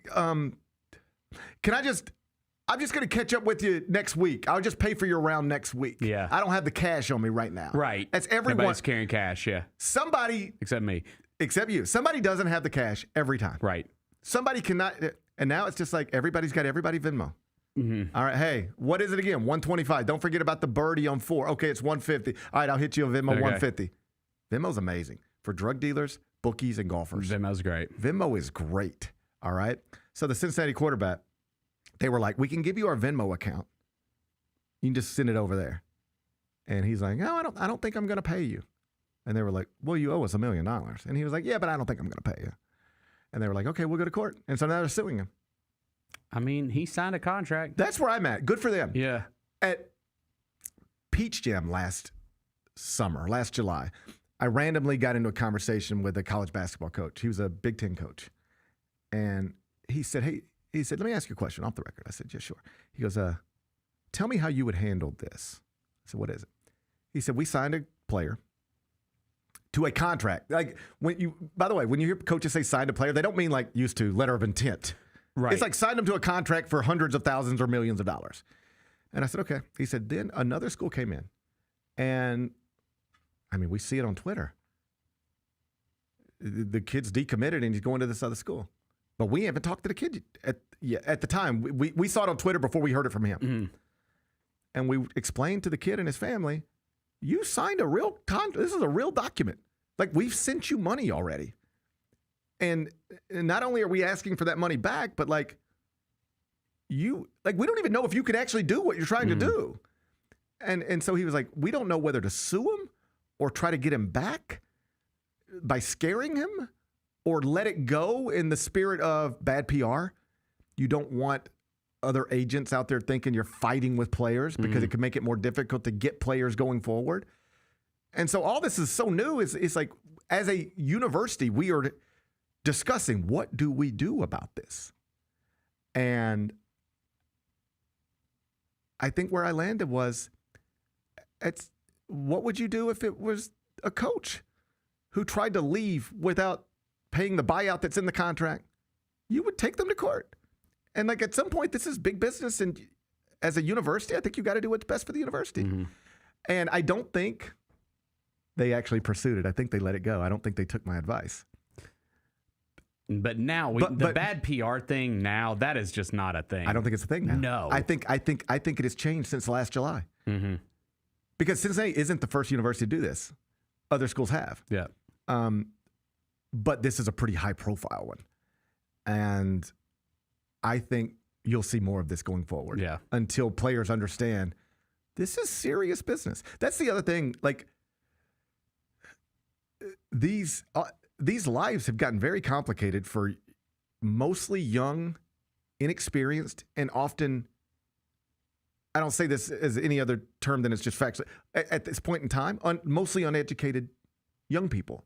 I'm just going to catch up with you next week. I'll just pay for your round next week. Yeah. I don't have the cash on me right now. Right. That's everyone. Everybody's carrying cash, yeah. Somebody. Except me. Except you. Somebody doesn't have the cash every time. Right. Somebody cannot. And now it's just like everybody's got everybody Venmo. Mm-hmm. All right. Hey, what is it again? 125. Don't forget about the birdie on 4. Okay, it's 150. All right, I'll hit you a Venmo 150. Venmo's amazing for drug dealers, bookies, and golfers. Venmo's great. Venmo is great. All right. So the Cincinnati quarterback, they were like, we can give you our Venmo account. You can just send it over there. And he's like, no, I don't think I'm going to pay you. And they were like, well, you owe us $1 million. And he was like, yeah, but I don't think I'm going to pay you. And they were like, okay, we'll go to court. And so now they're suing him. I mean, he signed a contract. That's where I'm at. Good for them. Yeah. At Peach Jam last July, I randomly got into a conversation with a college basketball coach. He was a Big Ten coach. And he said, let me ask you a question off the record. I said, yeah, sure. He goes, tell me how you would handle this. I said, what is it? He said, we signed a player to a contract. Like by the way, when you hear coaches say signed a player, they don't mean like used to letter of intent. Right. It's like signed them to a contract for hundreds of thousands or millions of dollars. And I said, okay. He said, then another school came in. And I mean, we see it on Twitter. The kid's decommitted and he's going to this other school. But we haven't talked to the kid at the time. We saw it on Twitter before we heard it from him. Mm-hmm. And we explained to the kid and his family, you signed a real contract. This is a real document. Like, we've sent you money already. And not only are we asking for that money back, but we don't even know if you could actually do what you're trying to do. And so he was like, we don't know whether to sue him or try to get him back by scaring him or let it go in the spirit of bad PR. You don't want other agents out there thinking you're fighting with players because it could make it more difficult to get players going forward. And so all this is so new. It's like, as a university, we are discussing, what do we do about this? And I think where I landed was, what would you do if it was a coach who tried to leave without paying the buyout that's in the contract? You would take them to court. And like, at some point, this is big business. And as a university, I think you got to do what's best for the university. Mm-hmm. And I don't think they actually pursued it. I think they let it go. I don't think they took my advice. But now the bad PR thing now, that is just not a thing. I don't think it's a thing now. No. I think it has changed since last July. Mm-hmm. Because Cincinnati isn't the first university to do this. Other schools have. Yeah. But this is a pretty high profile one. And I think you'll see more of this going forward. Yeah. Until players understand this is serious business. That's the other thing. Like, these lives have gotten very complicated for mostly young, inexperienced, and often, I don't say this as any other term than it's just facts, at this point in time, mostly uneducated young people.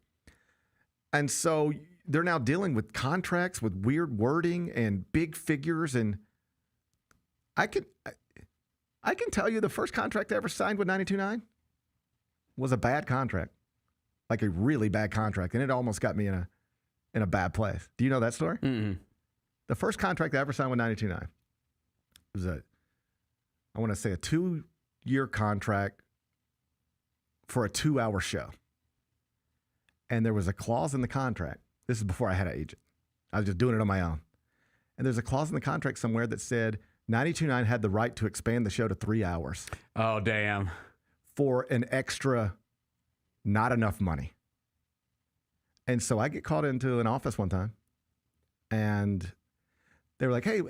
And so they're now dealing with contracts with weird wording and big figures. And I can tell you the first contract I ever signed with 92.9 was a bad contract, like a really bad contract. And it almost got me in a bad place. Do you know that story? Mm-mm. The first contract I ever signed with 92.9 was I want to say a 2-year contract for a 2-hour show. And there was a clause in the contract. This is before I had an agent. I was just doing it on my own. And there's a clause in the contract somewhere that said 92.9 had the right to expand the show to 3 hours. Oh, damn. For an extra, not enough money. And so I get called into an office one time. And they were like, hey,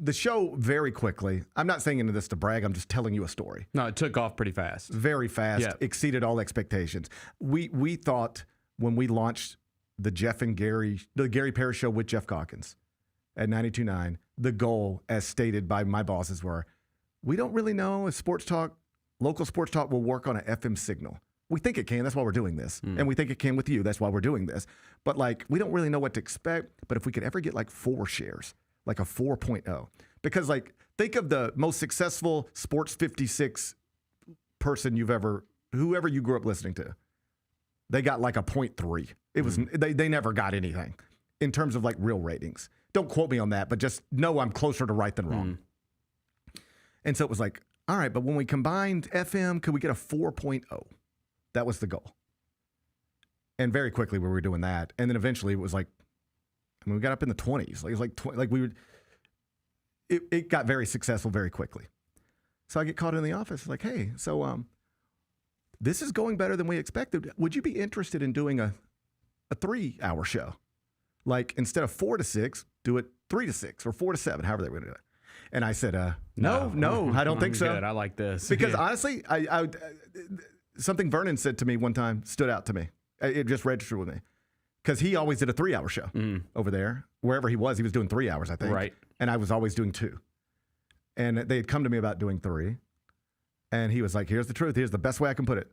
the show very quickly, I'm not saying into this to brag, I'm just telling you a story. No, it took off pretty fast. Very fast, exceeded all expectations. We thought when we launched the Gary Parrish show with Jeff Calkins at 92.9, the goal, as stated by my bosses, were, we don't really know if local sports talk will work on an FM signal. We think it can, that's why we're doing this. And we think it can with you, that's why we're doing this. But we don't really know what to expect. But if we could ever get 4 shares, like a 4.0. Because think of the most successful Sports 56 person whoever you grew up listening to. They got a 0.3. It was they never got anything in terms of real ratings. Don't quote me on that, but just know I'm closer to right than wrong. And so it was all right, but when we combined FM, could we get a 4.0? That was the goal. And very quickly we were doing that. And then eventually it was we got up in the 20s. It got very successful very quickly. So I get called in the office, hey, so this is going better than we expected. Would you be interested in doing a 3-hour show? Like, instead of 4 to 6, do it 3 to 6 or 4 to 7, however they were going to do it. And I said, no, I don't think so. Good. I like this. Because honestly, I something Vernon said to me one time stood out to me. It just registered with me. Because he always did a 3-hour show over there. Wherever he was doing 3 hours, I think. Right. And I was always doing 2. And they had come to me about doing 3. And he was like, here's the truth. Here's the best way I can put it.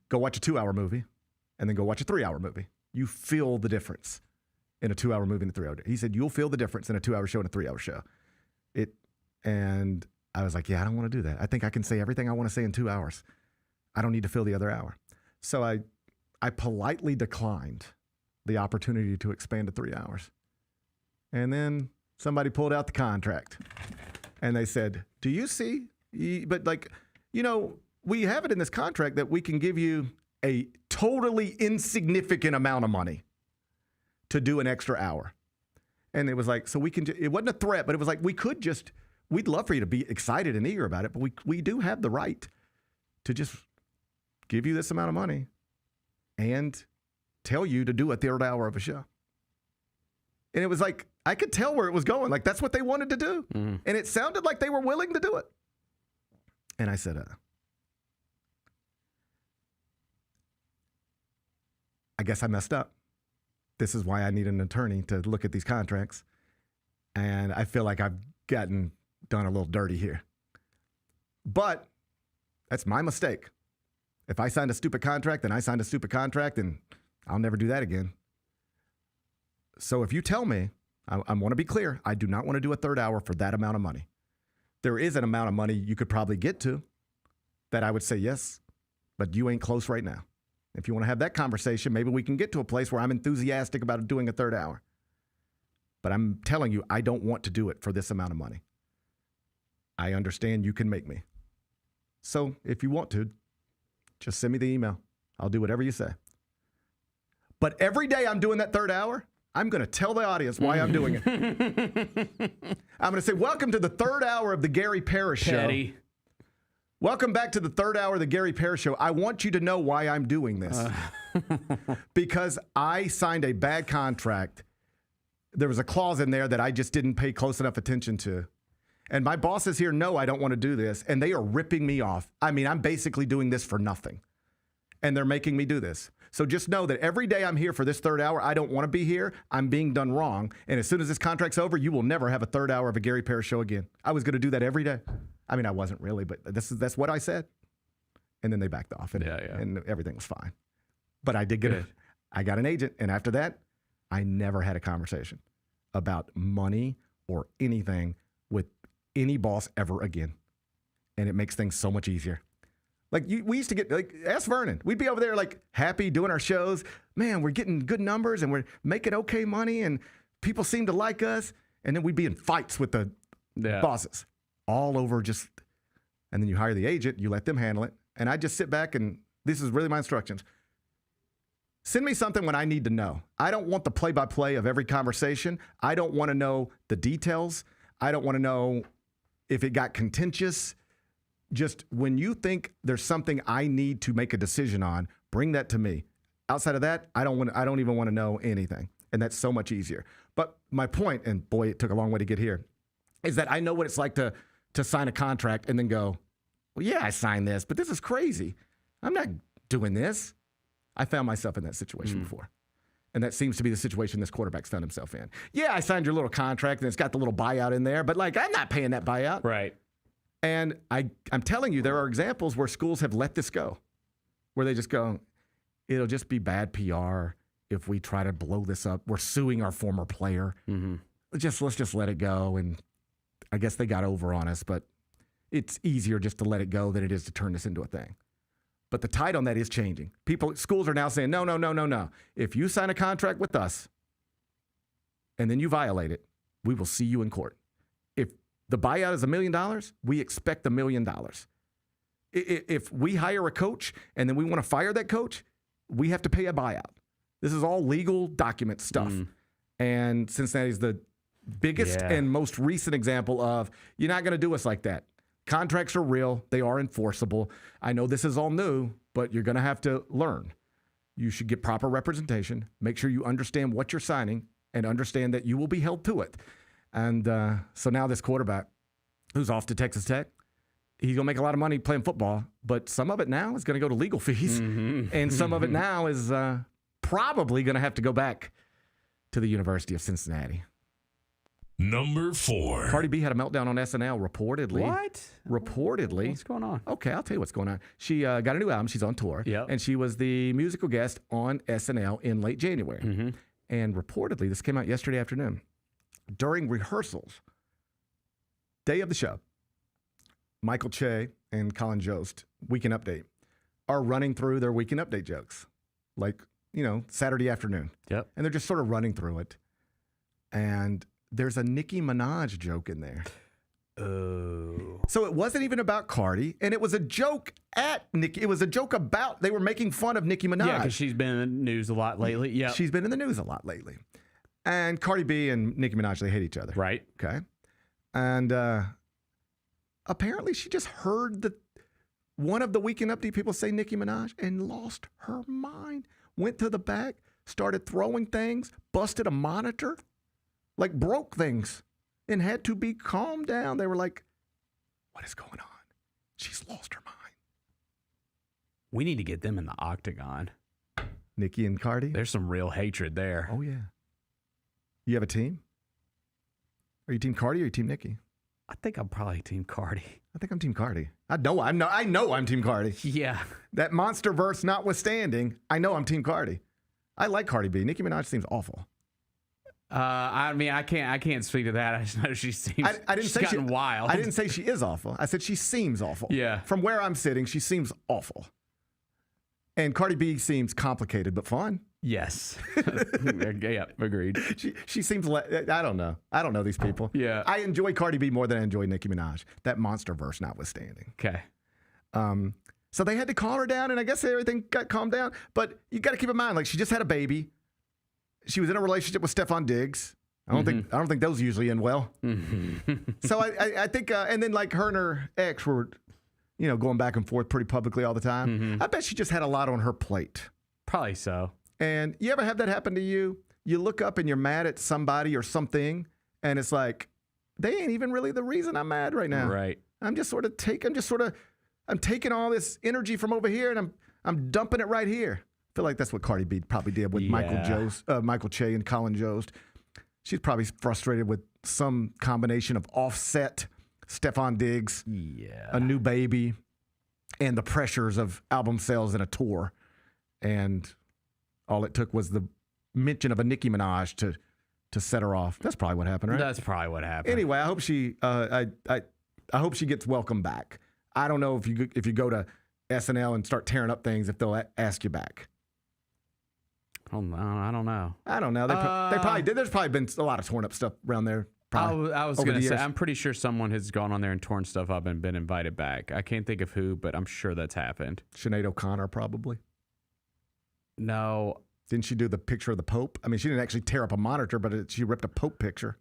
Go watch a 2-hour movie and then go watch a 3-hour movie. You feel the difference in a 2-hour movie and a 3-hour. He said, you'll feel the difference in a 2-hour show and a 3-hour show. And I was like, yeah, I don't want to do that. I think I can say everything I want to say in 2 hours. I don't need to fill the other hour. So I politely declined the opportunity to expand to 3 hours. And then somebody pulled out the contract and they said, do you see? But we have it in this contract that we can give you a totally insignificant amount of money to do an extra hour. And it was like, so we can, it wasn't a threat, but it was like, we'd love for you to be excited and eager about it, but we do have the right to just give you this amount of money and tell you to do a 3rd hour of a show. And it was like, I could tell where it was going. Like, that's what they wanted to do. And it sounded like they were willing to do it. And I said, I guess I messed up. This is why I need an attorney to look at these contracts. And I feel like I've done a little dirty here. But that's my mistake. If I signed a stupid contract, then I signed a stupid contract, and I'll never do that again. So if you tell me, I want to be clear, I do not want to do a 3rd hour for that amount of money. There is an amount of money you could probably get to that I would say yes, but you ain't close right now. If you want to have that conversation, maybe we can get to a place where I'm enthusiastic about doing a 3rd hour. But I'm telling you, I don't want to do it for this amount of money. I understand you can make me. So if you want to, just send me the email. I'll do whatever you say. But every day I'm doing that 3rd hour, I'm going to tell the audience why I'm doing it. I'm going to say, welcome to the 3rd hour of the Gary Parrish Show. Welcome back to the 3rd hour of the Gary Parrish Show. I want you to know why I'm doing this. Because I signed a bad contract. There was a clause in there that I just didn't pay close enough attention to. And my bosses here know I don't want to do this, and they are ripping me off. I mean, I'm basically doing this for nothing. And they're making me do this. So just know that every day I'm here for this 3rd hour, I don't want to be here. I'm being done wrong. And as soon as this contract's over, you will never have a 3rd hour of a Gary Parrish Show again. I was going to do that every day. I mean, I wasn't really, but that's what I said. And then they backed off, and everything was fine. But I did I got an agent, and after that, I never had a conversation about money or anything with any boss ever again. And it makes things so much easier. Like, we used to get, ask Vernon. We'd be over there, happy doing our shows. Man, we're getting good numbers, and we're making okay money, and people seem to like us. And then we'd be in fights with the bosses. All over and then you hire the agent, you let them handle it. And I just sit back, and this is really my instructions. Send me something when I need to know. I don't want the play-by-play of every conversation. I don't want to know the details. I don't want to know if it got contentious. Just when you think there's something I need to make a decision on, bring that to me. Outside of that, I don't even want to know anything. And that's so much easier. But my point, and boy, it took a long way to get here, is that I know what it's like to sign a contract and then go, well, yeah, I signed this, but this is crazy. I'm not doing this. I found myself in that situation before. And that seems to be the situation this quarterback's found himself in. Yeah, I signed your little contract, and it's got the little buyout in there, but I'm not paying that buyout. Right. And I'm telling you, there are examples where schools have let this go, where they just go, it'll just be bad PR if we try to blow this up. We're suing our former player. Let's just let it go. And I guess they got over on us, but it's easier just to let it go than it is to turn this into a thing. But the tide on that is changing. Schools are now saying, no. If you sign a contract with us and then you violate it, we will see you in court. If the buyout is $1 million, we expect $1 million. If we hire a coach and then we want to fire that coach, we have to pay a buyout. This is all legal document stuff. And Cincinnati is the biggest and most recent example of, you're not going to do us like that. Contracts are real. They are enforceable. I know this is all new, but you're going to have to learn. You should get proper representation. Make sure you understand what you're signing and understand that you will be held to it. And so now this quarterback who's off to Texas Tech, he's going to make a lot of money playing football, but some of it now is going to go to legal fees. And some of it now is probably going to have to go back to the University of Cincinnati. Number 4. Cardi B had a meltdown on SNL, reportedly. What? Reportedly. What's going on? Okay, I'll tell you what's going on. She got a new album. She's on tour. Yep. And she was the musical guest on SNL in late January. And reportedly, this came out yesterday afternoon. During rehearsals, day of the show, Michael Che and Colin Jost, Weekend Update, are running through their Weekend Update jokes. Like, Saturday afternoon. Yep. And they're just sort of running through it. And there's a Nicki Minaj joke in there. Oh. So it wasn't even about Cardi, and it was a joke at Nicki. It was a joke about, they were making fun of Nicki Minaj. Yeah, because she's been in the news a lot lately. Yeah. She's been in the news a lot lately. And Cardi B and Nicki Minaj, they hate each other. Right. Okay. And apparently she just heard one of the Weekend Update people say Nicki Minaj and lost her mind. Went to the back, started throwing things, busted a monitor, like broke things, and had to be calmed down. They were like, what is going on? She's lost her mind. We need to get them in the octagon. Nicki and Cardi? There's some real hatred there. Oh, yeah. You have a team? Are you Team Cardi or are you Team Nicki? I think I'm probably Team Cardi. I think I'm Team Cardi. I know I'm Team Cardi. Yeah. That monster verse notwithstanding, I know I'm Team Cardi. I like Cardi B. Nicki Minaj seems awful. I mean, I can't speak to that. I just know she seems. I didn't she's say gotten wild. I didn't say she is awful. I said she seems awful. Yeah. From where I'm sitting, she seems awful. And Cardi B seems complicated but fun. Yes. Yeah, agreed. She seems I don't know. I don't know these people. Yeah. I enjoy Cardi B more than I enjoy Nicki Minaj. That monster verse notwithstanding. Okay. So they had to calm her down, and I guess everything got calmed down. But you got to keep in mind, like, she just had a baby. She was in a relationship with Stephon Diggs. I don't think those usually end well. So I think, and then like her and her ex were, going back and forth pretty publicly all the time. I bet she just had a lot on her plate. Probably so. And you ever have that happen to you? You look up and you're mad at somebody or something, and it's like, they ain't even really the reason I'm mad right now. Right. I'm taking all this energy from over here and I'm dumping it right here. I feel like that's what Cardi B probably did with Michael Che and Colin Jost. She's probably frustrated with some combination of Offset, Stephon Diggs, a new baby, and the pressures of album sales and a tour. And all it took was the mention of a Nicki Minaj to set her off. That's probably what happened, right? That's probably what happened. Anyway, I hope she I hope she gets welcomed back. I don't know if you go to SNL and start tearing up things, if they'll ask you back. Oh, no, I don't know. I don't know. They probably did. There's probably been a lot of torn up stuff around there. I was going to say, I'm pretty sure someone has gone on there and torn stuff up and been invited back. I can't think of who, but I'm sure that's happened. Sinead O'Connor, probably. No. Didn't she do the picture of the Pope? I mean, she didn't actually tear up a monitor, but she ripped a Pope picture.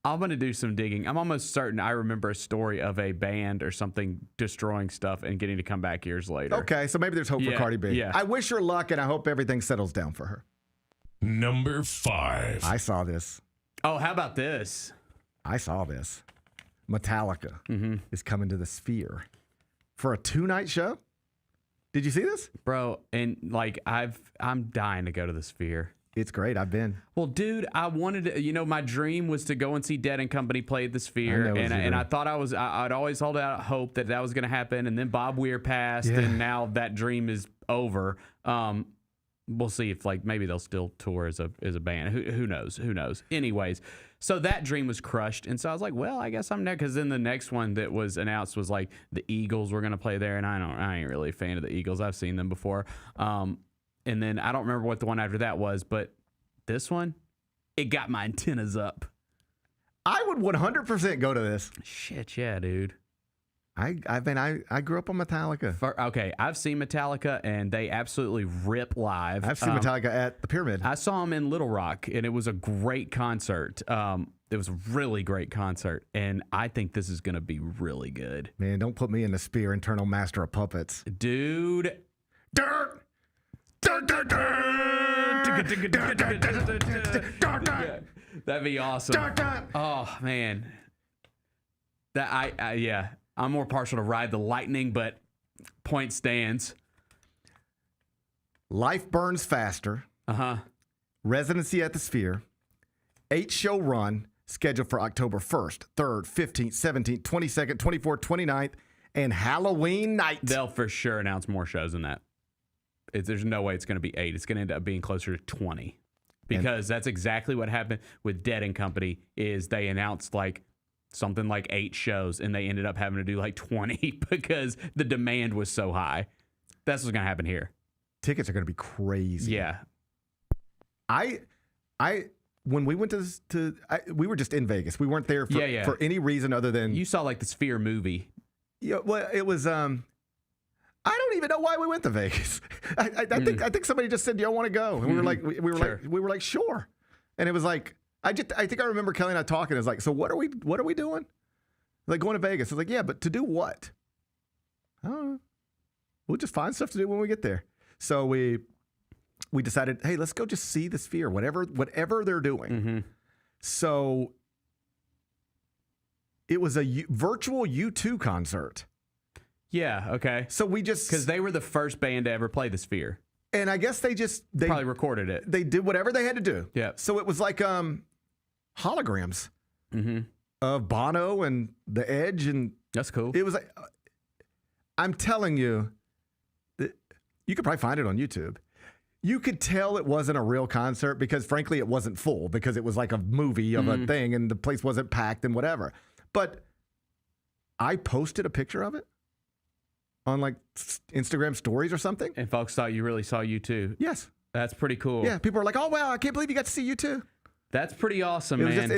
I'm going to do some digging. I'm almost certain I remember a story of a band or something destroying stuff and getting to come back years later. Okay, so maybe there's hope for Cardi B. Yeah. I wish her luck, and I hope everything settles down for her. Number 5. I saw this. Oh, how about this? I saw this. Metallica is coming to the Sphere for a 2-night show. Did you see this? Bro, and like I'm dying to go to the Sphere. It's great. I've been. Well, dude, I wanted to, my dream was to go and see Dead and Company play at the Sphere. And I thought I'd always hold out hope that was going to happen. And then Bob Weir passed, and now that dream is over. We'll see if maybe they'll still tour as a band. Who knows? Who knows? Anyways, so that dream was crushed. And so I was like, well, I guess I'm next. Because then the next one that was announced was like the Eagles were going to play there. And I ain't really a fan of the Eagles. I've seen them before. And then I don't remember what the one after that was, but this one, it got my antennas up. I would 100% go to this. Shit, yeah, dude. I grew up on Metallica. Okay, I've seen Metallica, and they absolutely rip live. I've seen Metallica at the Pyramid. I saw them in Little Rock, and it was a great concert. It was a really great concert, and I think this is going to be really good. Man, don't put me in the Spear Internal Master of Puppets. Dude. Dirt! That'd be awesome. Oh, man. Yeah. I'm more partial to Ride the Lightning, but point stands. Life Burns Faster. Residency at the Sphere. 8-show run scheduled for October 1st, 3rd, 15th, 17th, 22nd, 24th, 29th, and Halloween night. They'll for sure announce more shows than that. There's no way it's going to be 8. It's going to end up being closer to 20. Because that's exactly what happened with Dead and Company is they announced something like 8 shows, and they ended up having to do 20 because the demand was so high. That's what's going to happen here. Tickets are going to be crazy. Yeah. When we went we were just in Vegas. We weren't there for any reason other than you saw the Sphere movie. Yeah, well, it was. I don't even know why we went to Vegas. I think somebody just said, "Do y'all want to go?" And we were like, sure. And it was like, I think I remember Kelly and I talking. It's like, so what are we doing? Like going to Vegas. It's like, yeah, but to do what? I don't know. We'll just find stuff to do when we get there. So we decided, hey, let's go just see the Sphere, whatever they're doing. Mm-hmm. So it was a virtual U2 concert. Yeah, okay. So we just... Because they were the first band to ever play the Sphere. And I guess they probably recorded it. They did whatever they had to do. Yeah. So it was like holograms of Bono and The Edge. And that's cool. It was like... I'm telling you, you could probably find it on YouTube. You could tell it wasn't a real concert because, frankly, it wasn't full because it was like a movie of a thing and the place wasn't packed and whatever. But I posted a picture of it on Instagram stories or something. And folks thought you really saw U2. Yes. That's pretty cool. Yeah. People are like, oh, wow, I can't believe you got to see U2. That's pretty awesome, man.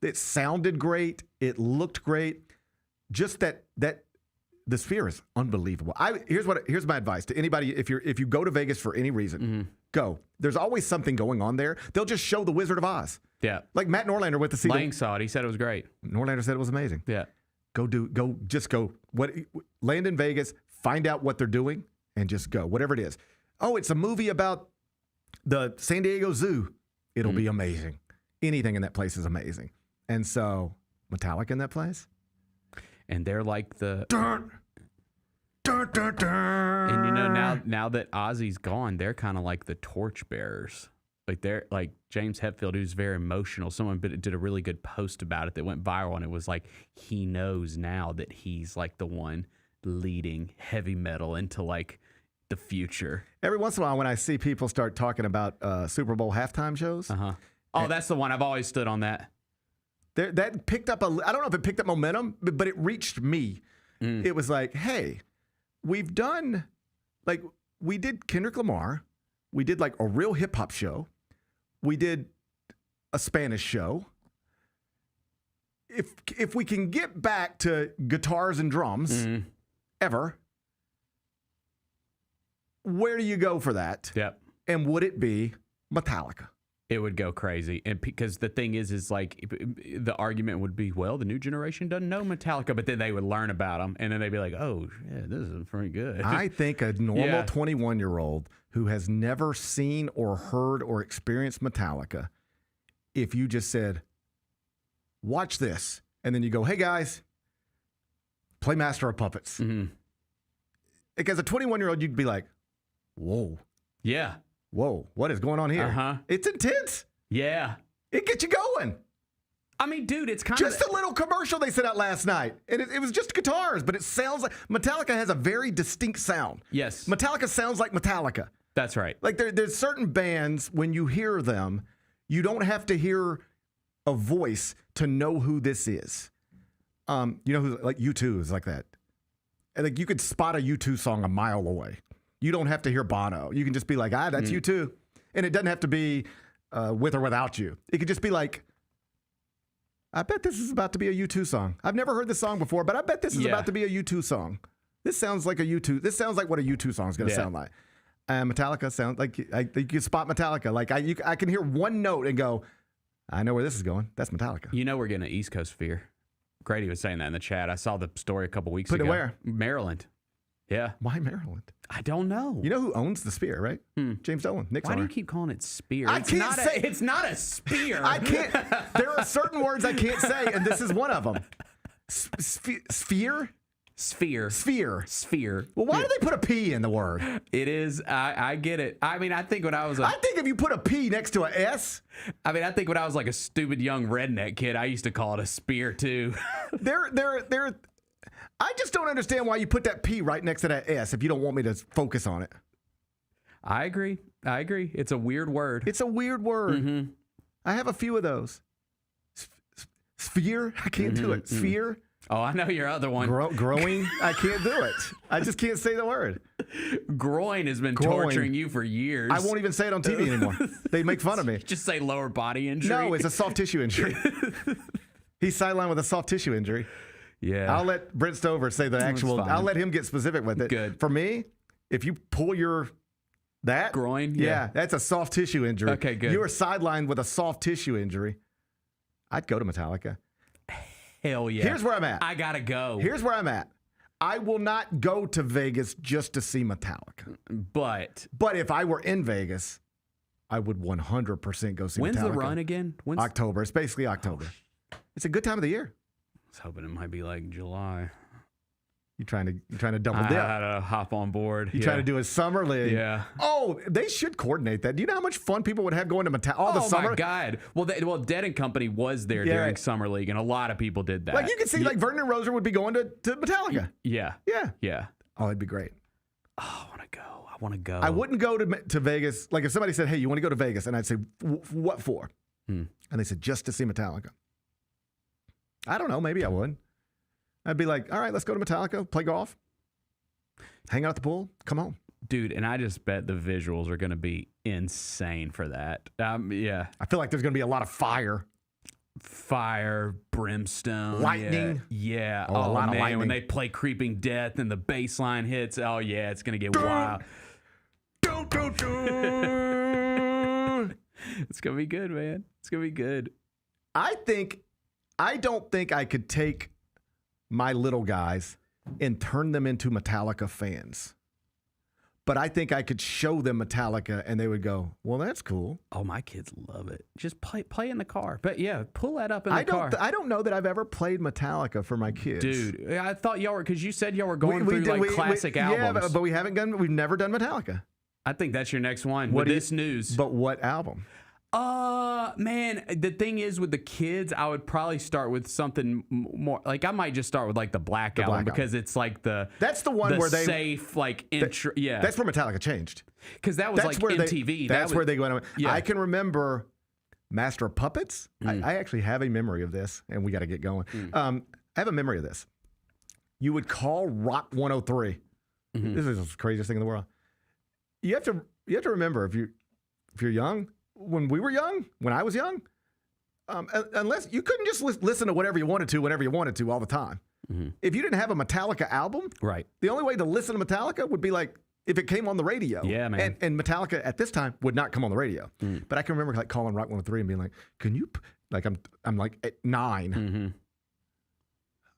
It sounded great. It looked great. Just that the Sphere is unbelievable. Here's my advice to anybody. If you go to Vegas for any reason, go. There's always something going on there. They'll just show The Wizard of Oz. Yeah. Like Matt Norlander went to see. Lang saw it. He said it was great. Norlander said it was amazing. Yeah. Just go. Land in Vegas, find out what they're doing, and just go. Whatever it is. Oh, it's a movie about the San Diego Zoo. It'll be amazing. Anything in that place is amazing. And so, Metallica in that place. And they're like the... Dun, dun, dun, dun. And now that Ozzy's gone, they're kind of like the torchbearers. They're like James Hetfield, who's very emotional. Someone did a really good post about it that went viral, and it was like he knows now that he's like the one leading heavy metal into the future. Every once in a while, when I see people start talking about Super Bowl halftime shows, oh, that's the one. I've always stood on that. That picked up I don't know if it picked up momentum, but it reached me. It was like, hey, we've done we did Kendrick Lamar, we did a real hip hop show. We did a Spanish show. If we can get back to guitars and drums, ever, where do you go for that? Yep. And would it be Metallica? It would go crazy. And because the thing is the argument would be, well, the new generation doesn't know Metallica, but then they would learn about them, and then they'd be like, oh, yeah, this is pretty good. I think a normal 21-year-old who has never seen or heard or experienced Metallica, if you just said, watch this, and then you go, hey, guys, play Master of Puppets. As a 21-year-old, you'd be like, whoa. Yeah. Whoa, what is going on here? It's intense. Yeah. It gets you going. I mean, dude, it's kind of... Just a little commercial they sent out last night. And it was just guitars, but it sounds like... Metallica has a very distinct sound. Yes. Metallica sounds like Metallica. That's right. There's certain bands, when you hear them, you don't have to hear a voice to know who this is. You know who... U2 is like that. And you could spot a U2 song a mile away. You don't have to hear Bono. You can just be like, that's U2. And it doesn't have to be with or without you. It could just be like, I bet this is about to be a U2 song. I've never heard this song before, but I bet this is about to be a U2 song. This sounds like a U2. This sounds like what a U2 song is going to sound like. Metallica sounds like you can spot Metallica. Like I can hear one note and go, I know where this is going. That's Metallica. You know we're getting an East Coast Fear. Grady was saying that in the chat. I saw the story a couple weeks ago. Put it where? Maryland. Yeah. Why Maryland? I don't know. You know who owns the Spear, right? James Dolan. Nick's Why do owner. you keep calling it Spear? I It's can't not say it's not a spear. I can't. There are certain words I can't say, and this is one of them. Sphere. Sphere. Well, why do they put a P in the word? It is. I get it. I mean, I think when I was I think if you put a P next to a S. I mean, I think when I was like a stupid young redneck kid, I used to call it a spear too. They're. I just don't understand why you put that P right next to that S if you don't want me to focus on it. I agree. It's a weird word. It's a weird word. Mm-hmm. I have a few of those. Sphere. I can't do it. Sphere. Oh, I know your other one. Growing. I can't do it. I just can't say the word. Groin has been torturing you for years. I won't even say it on TV anymore. They make fun of me. Just say lower body injury. No, it's a soft tissue injury. He's sidelined with a soft tissue injury. Yeah. I'll let Brent Stover say the actual. I'll let him get specific with it. Good. For me, if you pull that groin, yeah, that's a soft tissue injury. Okay, good. You are sidelined with a soft tissue injury. I'd go to Metallica. Hell yeah. Here's where I'm at. I gotta go. Here's where I'm at. I will not go to Vegas just to see Metallica. But if I were in Vegas, I would 100% go see Metallica. When's the run again? October. It's basically October. It's a good time of the year. I was hoping it might be like July. You trying to double dip? I had to hop on board. You trying to do a summer league? Yeah. Oh, they should coordinate that. Do you know how much fun people would have going to Metallica all the summer? Oh my God! Well, Dead and Company was there during summer league, and a lot of people did that. Like you can see, like Vernon and Roser would be going to Metallica. Yeah. Oh, it'd be great. Oh, I want to go. I wouldn't go to Vegas. Like if somebody said, "Hey, you want to go to Vegas?" and I'd say, "What for?" And they said, "Just to see Metallica." I don't know. Maybe I would. I'd be like, "All right, let's go to Metallica, play golf, hang out at the pool, come home." Dude, and I just bet the visuals are going to be insane for that. Yeah. I feel like there's going to be a lot of fire, brimstone, lightning. Yeah. A lot of lightning. When they play Creeping Death and the bass line hits, oh yeah, it's going to get wild. It's going to be good, man. It's going to be good. I don't think I could take my little guys and turn them into Metallica fans. But I think I could show them Metallica and they would go, well, that's cool. Oh, my kids love it. Just play in the car. But yeah, pull that up in the car. I don't know that I've ever played Metallica for my kids. Dude, I thought y'all were, because you said y'all were going through classic albums. Yeah, but we've never done Metallica. I think that's your next one with this news. But what album? Man, the thing is with the kids, I would probably start with something more. Like I might just start with like the Black Album because it's like that's the one where they safe like intro. Yeah, that's where Metallica changed because that was like MTV. That's where they went. Yeah. I can remember Master of Puppets. I actually have a memory of this, and we got to get going. I have a memory of this. You would call Rock 103. This is the craziest thing in the world. You have to remember if you're young. When we were young, when I was young, unless you couldn't just listen to whatever you wanted to, whenever you wanted to, all the time. If you didn't have a Metallica album, right? The only way to listen to Metallica would be like if it came on the radio. Yeah, man. And Metallica at this time would not come on the radio. But I can remember like calling Rock 103 and being like, "Can you?" Like I'm like at 9.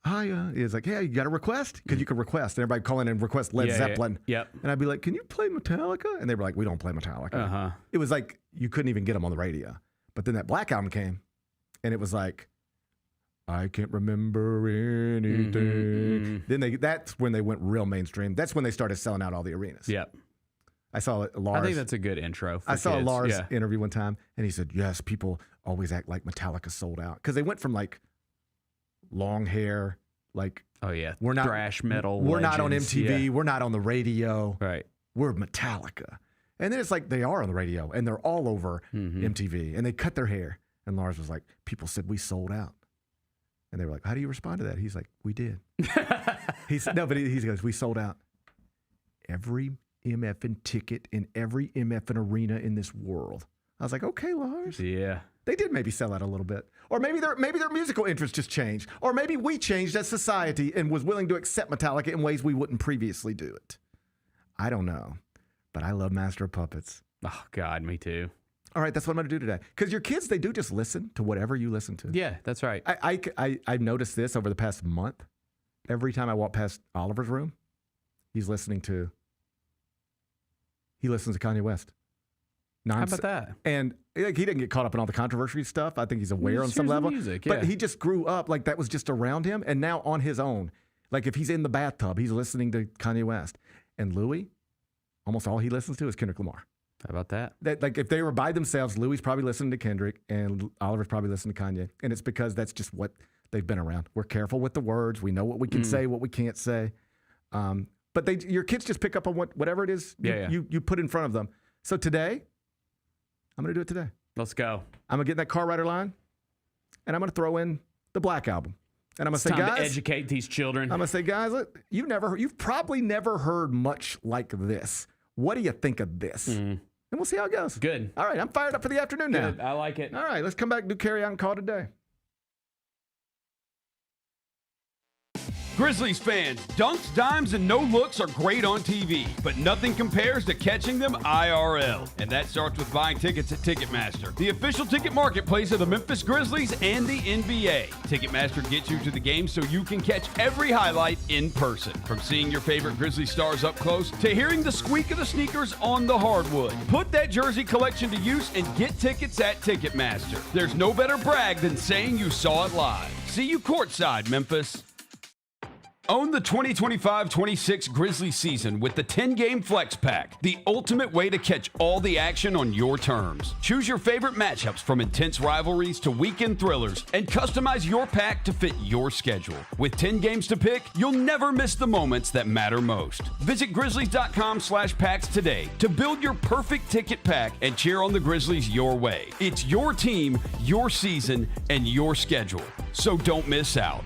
Hi, he's like, "Yeah, you got a request?" Because you could request, and everybody call in and request Led Zeppelin. Yep. And I'd be like, "Can you play Metallica?" And they were like, "We don't play Metallica." It was like you couldn't even get them on the radio. But then that Black Album came, and it was like, "I can't remember anything." Then that's when they went real mainstream. That's when they started selling out all the arenas. Yep. I saw Lars. I think that's a good intro. For I saw kids. Lars interview one time, and he said, "Yes, people always act like Metallica sold out because they went from like long hair, like we're not thrash metal. We're not on legends. MTV. Yeah. We're not on the radio. Right. We're Metallica." And then it's like they are on the radio and they're all over MTV and they cut their hair. And Lars was like, "People said we sold out." And they were like, "How do you respond to that?" He's like, "We did." He said, "No, but he goes, we sold out every MFing ticket in every MFing arena in this world." I was like, "Okay, Lars." Yeah. They did maybe sell out a little bit. Or maybe their musical interest just changed. Or maybe we changed as society and was willing to accept Metallica in ways we wouldn't previously do it. I don't know. But I love Master of Puppets. Oh, God, me too. All right, that's what I'm going to do today. Because your kids, they do just listen to whatever you listen to. Yeah, that's right. I've noticed this over the past month. Every time I walk past Oliver's room, he listens to Kanye West. How about that? And he didn't get caught up in all the controversy stuff. I think he's aware on some level. Music, But he just grew up like that was just around him. And now on his own, like if he's in the bathtub, he's listening to Kanye West. And Louis, almost all he listens to is Kendrick Lamar. How about that? Like if they were by themselves, Louis probably listening to Kendrick and Oliver's probably listening to Kanye. And it's because that's just what they've been around. We're careful with the words. We know what we can say, what we can't say. But your kids just pick up on whatever it is you put in front of them. So today, I'm going to do it today. Let's go. I'm going to get in that Car Rider line, and I'm going to throw in the Black Album. And I'm going to say, guys, to educate these children. I'm going to say, guys, look, you've probably never heard much like this. What do you think of this? And we'll see how it goes. Good. All right, I'm fired up for the afternoon now. Good. I like it. All right, let's come back and do carry out and call today. Grizzlies fans, dunks, dimes, and no-looks are great on TV, but nothing compares to catching them IRL. And that starts with buying tickets at Ticketmaster, the official ticket marketplace of the Memphis Grizzlies and the NBA. Ticketmaster gets you to the game so you can catch every highlight in person. From seeing your favorite Grizzlies stars up close to hearing the squeak of the sneakers on the hardwood. Put that jersey collection to use and get tickets at Ticketmaster. There's no better brag than saying you saw it live. See you courtside, Memphis. Own the 2025-26 Grizzlies season with the 10-game Flex Pack, the ultimate way to catch all the action on your terms. Choose your favorite matchups from intense rivalries to weekend thrillers and customize your pack to fit your schedule. With 10 games to pick, you'll never miss the moments that matter most. Visit Grizzlies.com/packs today to build your perfect ticket pack and cheer on the Grizzlies your way. It's your team, your season, and your schedule. So don't miss out.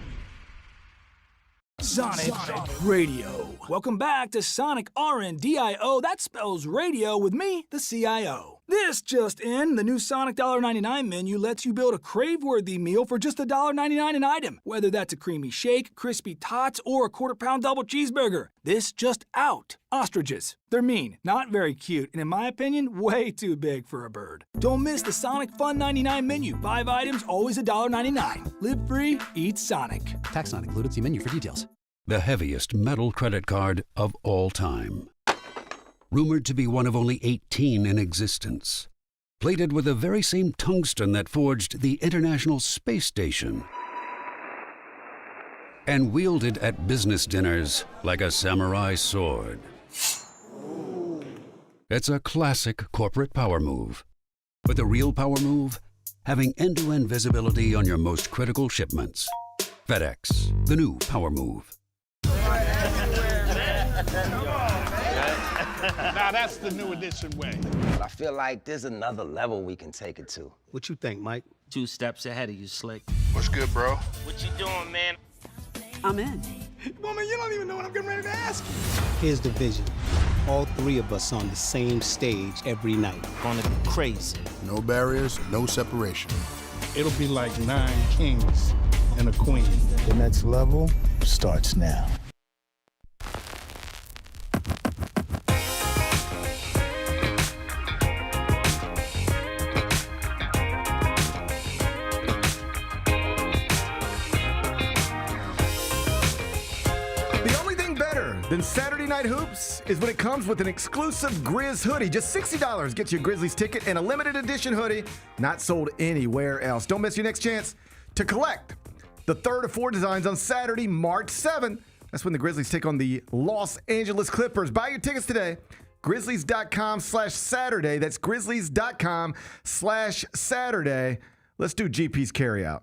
Sonic Radio. Welcome back to Sonic RNDIO. That spells radio with me, the CIO. This just in, the new Sonic $1.99 menu lets you build a crave-worthy meal for just $1.99 an item, whether that's a creamy shake, crispy tots, or a quarter-pound double cheeseburger. This just out. Ostriches. They're mean, not very cute, and in my opinion, way too big for a bird. Don't miss the Sonic Fun 99 menu. 5 items, always $1.99. Live free, eat Sonic. Tax not included. See menu for details. The heaviest metal credit card of all time. Rumored to be one of only 18 in existence. Plated with the very same tungsten that forged the International Space Station. And wielded at business dinners like a samurai sword. It's a classic corporate power move. But the real power move? Having end-to-end visibility on your most critical shipments. FedEx, the new power move. Now that's the new edition way. I feel like there's another level we can take it to. What you think, Mike? 2 steps ahead of you, Slick. What's good, bro? What you doing, man? I'm in. Woman, you don't even know what I'm getting ready to ask you. Here's the vision. All 3 of us on the same stage every night. Gonna be crazy. No barriers, no separation. It'll be like 9 kings and a queen. The next level starts now. Then Saturday Night Hoops is when it comes with an exclusive Grizz hoodie. Just $60 gets you a Grizzlies ticket and a limited edition hoodie not sold anywhere else. Don't miss your next chance to collect the third of 4 designs on Saturday, March 7th. That's when the Grizzlies take on the Los Angeles Clippers. Buy your tickets today. Grizzlies.com/Saturday. That's Grizzlies.com/Saturday. Let's do GP's carryout.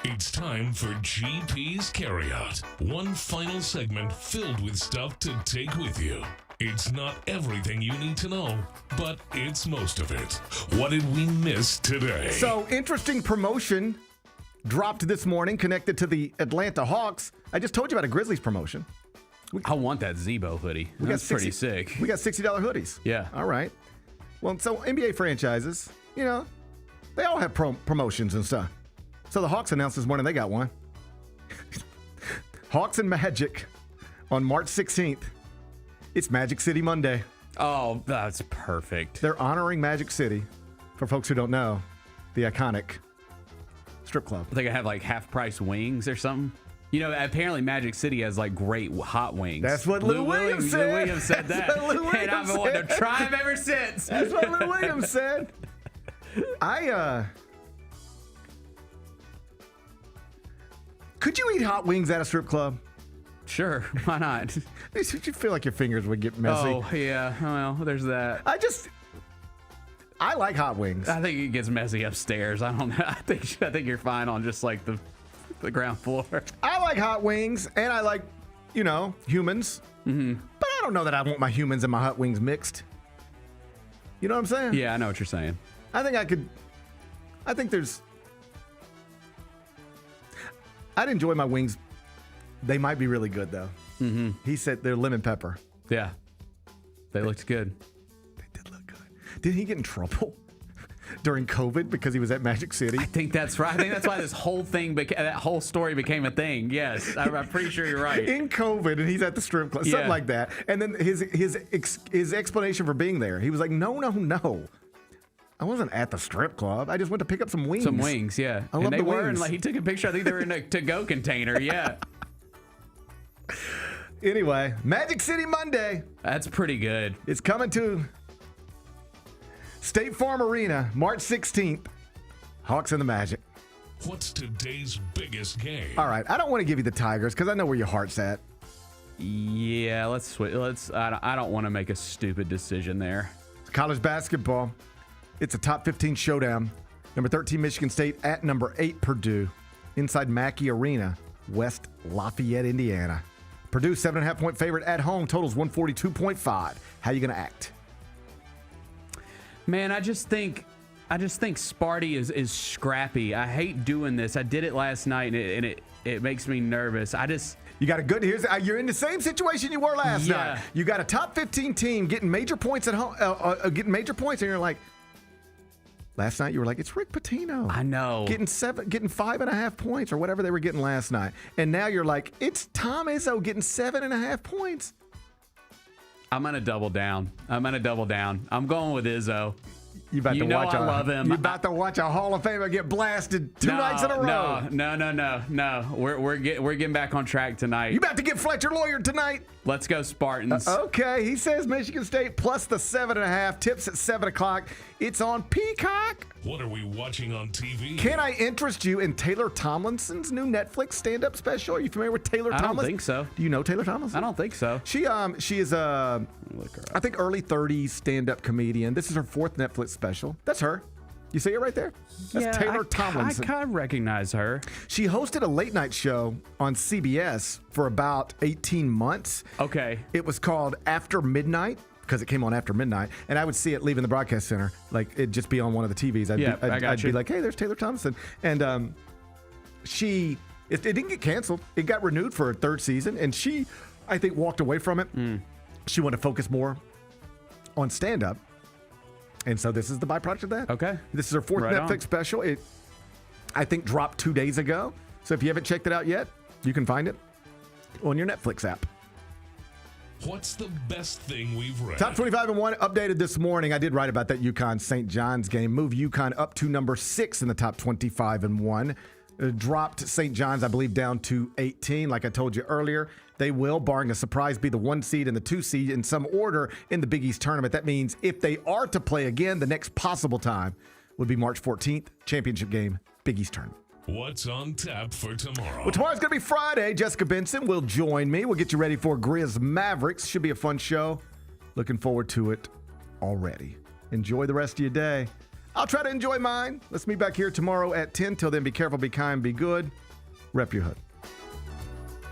It's time for GP's Carryout. One final segment filled with stuff to take with you. It's not everything you need to know, but it's most of it. What did we miss today? So, interesting promotion dropped this morning connected to the Atlanta Hawks. I just told you about a Grizzlies promotion. I want that Zebo hoodie. That's pretty sick. We got $60 hoodies. Yeah. All right. Well, so NBA franchises, you know, They all have promotions and stuff. So the Hawks announced this morning they got one. Hawks and Magic on March 16th. It's Magic City Monday. Oh, that's perfect. They're honoring Magic City. For folks who don't know, the iconic strip club. Are they gonna have like half-price wings or something? You know, apparently Magic City has like great hot wings. That's what Lou Williams said. Lou Williams said that. That's what Lou And I've been wanting to try them ever since. That's what Lou Williams said. Could you eat hot wings at a strip club? Sure, why not? You feel like your fingers would get messy. Oh, yeah. Well, there's that. I like hot wings. I think it gets messy upstairs. I don't know. I think you're fine on just like the ground floor. I like hot wings, and I like, humans. Mm-hmm. But I don't know that I want my humans and my hot wings mixed. You know what I'm saying? Yeah, I know what you're saying. I'd enjoy my wings. They might be really good, though. Mm-hmm. He said they're lemon pepper. Yeah. They looked good. They did look good. Did he get in trouble during COVID because he was at Magic City? I think that's right. I think that's why this whole thing, that whole story became a thing. Yes, I'm pretty sure you're right. In COVID, and he's at the strip club, something like that. And then his explanation for being there, he was like, no. I wasn't at the strip club. I just went to pick up some wings. Some wings, yeah. I love they the were, wings. and like he took a picture. I think they were in a to-go container. Yeah. Anyway, Magic City Monday. That's pretty good. It's coming to State Farm Arena, March 16th. Hawks and the Magic. What's today's biggest game? All right, I don't want to give you the Tigers because I know where your heart's at. Yeah, let's switch. I don't want to make a stupid decision there. It's college basketball. It's a top 15 showdown. Number 13 Michigan State at number 8 Purdue inside Mackey Arena, West Lafayette, Indiana. Purdue 7.5-point favorite at home. Totals 142.5. How you gonna act? Man, I just think Sparty is scrappy. I hate doing this. I did it last night, and it makes me nervous. You got a good. You're in the same situation you were last night. You got a top 15 team getting major points at home, and you're like. Last night you were like, it's Rick Pitino. I know. Getting 5.5 points or whatever they were getting last night. And now you're like, it's Tom Izzo getting 7.5 points. I'm going to double down. I'm going with Izzo. You about to watch I love him. You're about to watch a Hall of Famer get blasted two nights in a row. No. We're getting back on track tonight. You about to get Fletcher lawyered tonight. Let's go Spartans. Okay, he says Michigan State plus the 7.5. Tips at 7 o'clock. It's on Peacock. What are we watching on TV? Can I interest you in Taylor Tomlinson's new Netflix stand-up special? Are you familiar with Taylor Tomlinson? I don't think so. Do you know Taylor Tomlinson? I don't think so. She is a, I think, early 30s stand-up comedian. This is her 4th Netflix special. That's her. You see it right there? That's Taylor Tomlinson. I kind of recognize her. She hosted a late-night show on CBS for about 18 months. Okay. It was called After Midnight, because it came on after midnight, and I would see it leaving the broadcast center. Like, it'd just be on one of the TVs. I'd be like, hey, there's Taylor Thompson. And it didn't get canceled. It got renewed for a 3rd season, and she, I think, walked away from it. She wanted to focus more on stand-up. And so this is the byproduct of that. Okay. This is her 4th Netflix special. It, I think, dropped 2 days ago. So if you haven't checked it out yet, you can find it on your Netflix app. What's the best thing we've read? Top 25 and 1 updated this morning. I did write about that UConn St. John's game. Move UConn up to number 6 in the top 25 and 1. Dropped St. John's, I believe, down to 18. Like I told you earlier, they will, barring a surprise, be the 1 seed and the 2 seed in some order in the Big East tournament. That means if they are to play again, the next possible time would be March 14th, championship game, Big East tournament. What's on tap for tomorrow? Well, tomorrow's going to be Friday. Jessica Benson will join me. We'll get you ready for Grizz Mavericks. Should be a fun show. Looking forward to it already. Enjoy the rest of your day. I'll try to enjoy mine. Let's meet back here tomorrow at 10. Till then, be careful, be kind, be good. Rep your hood.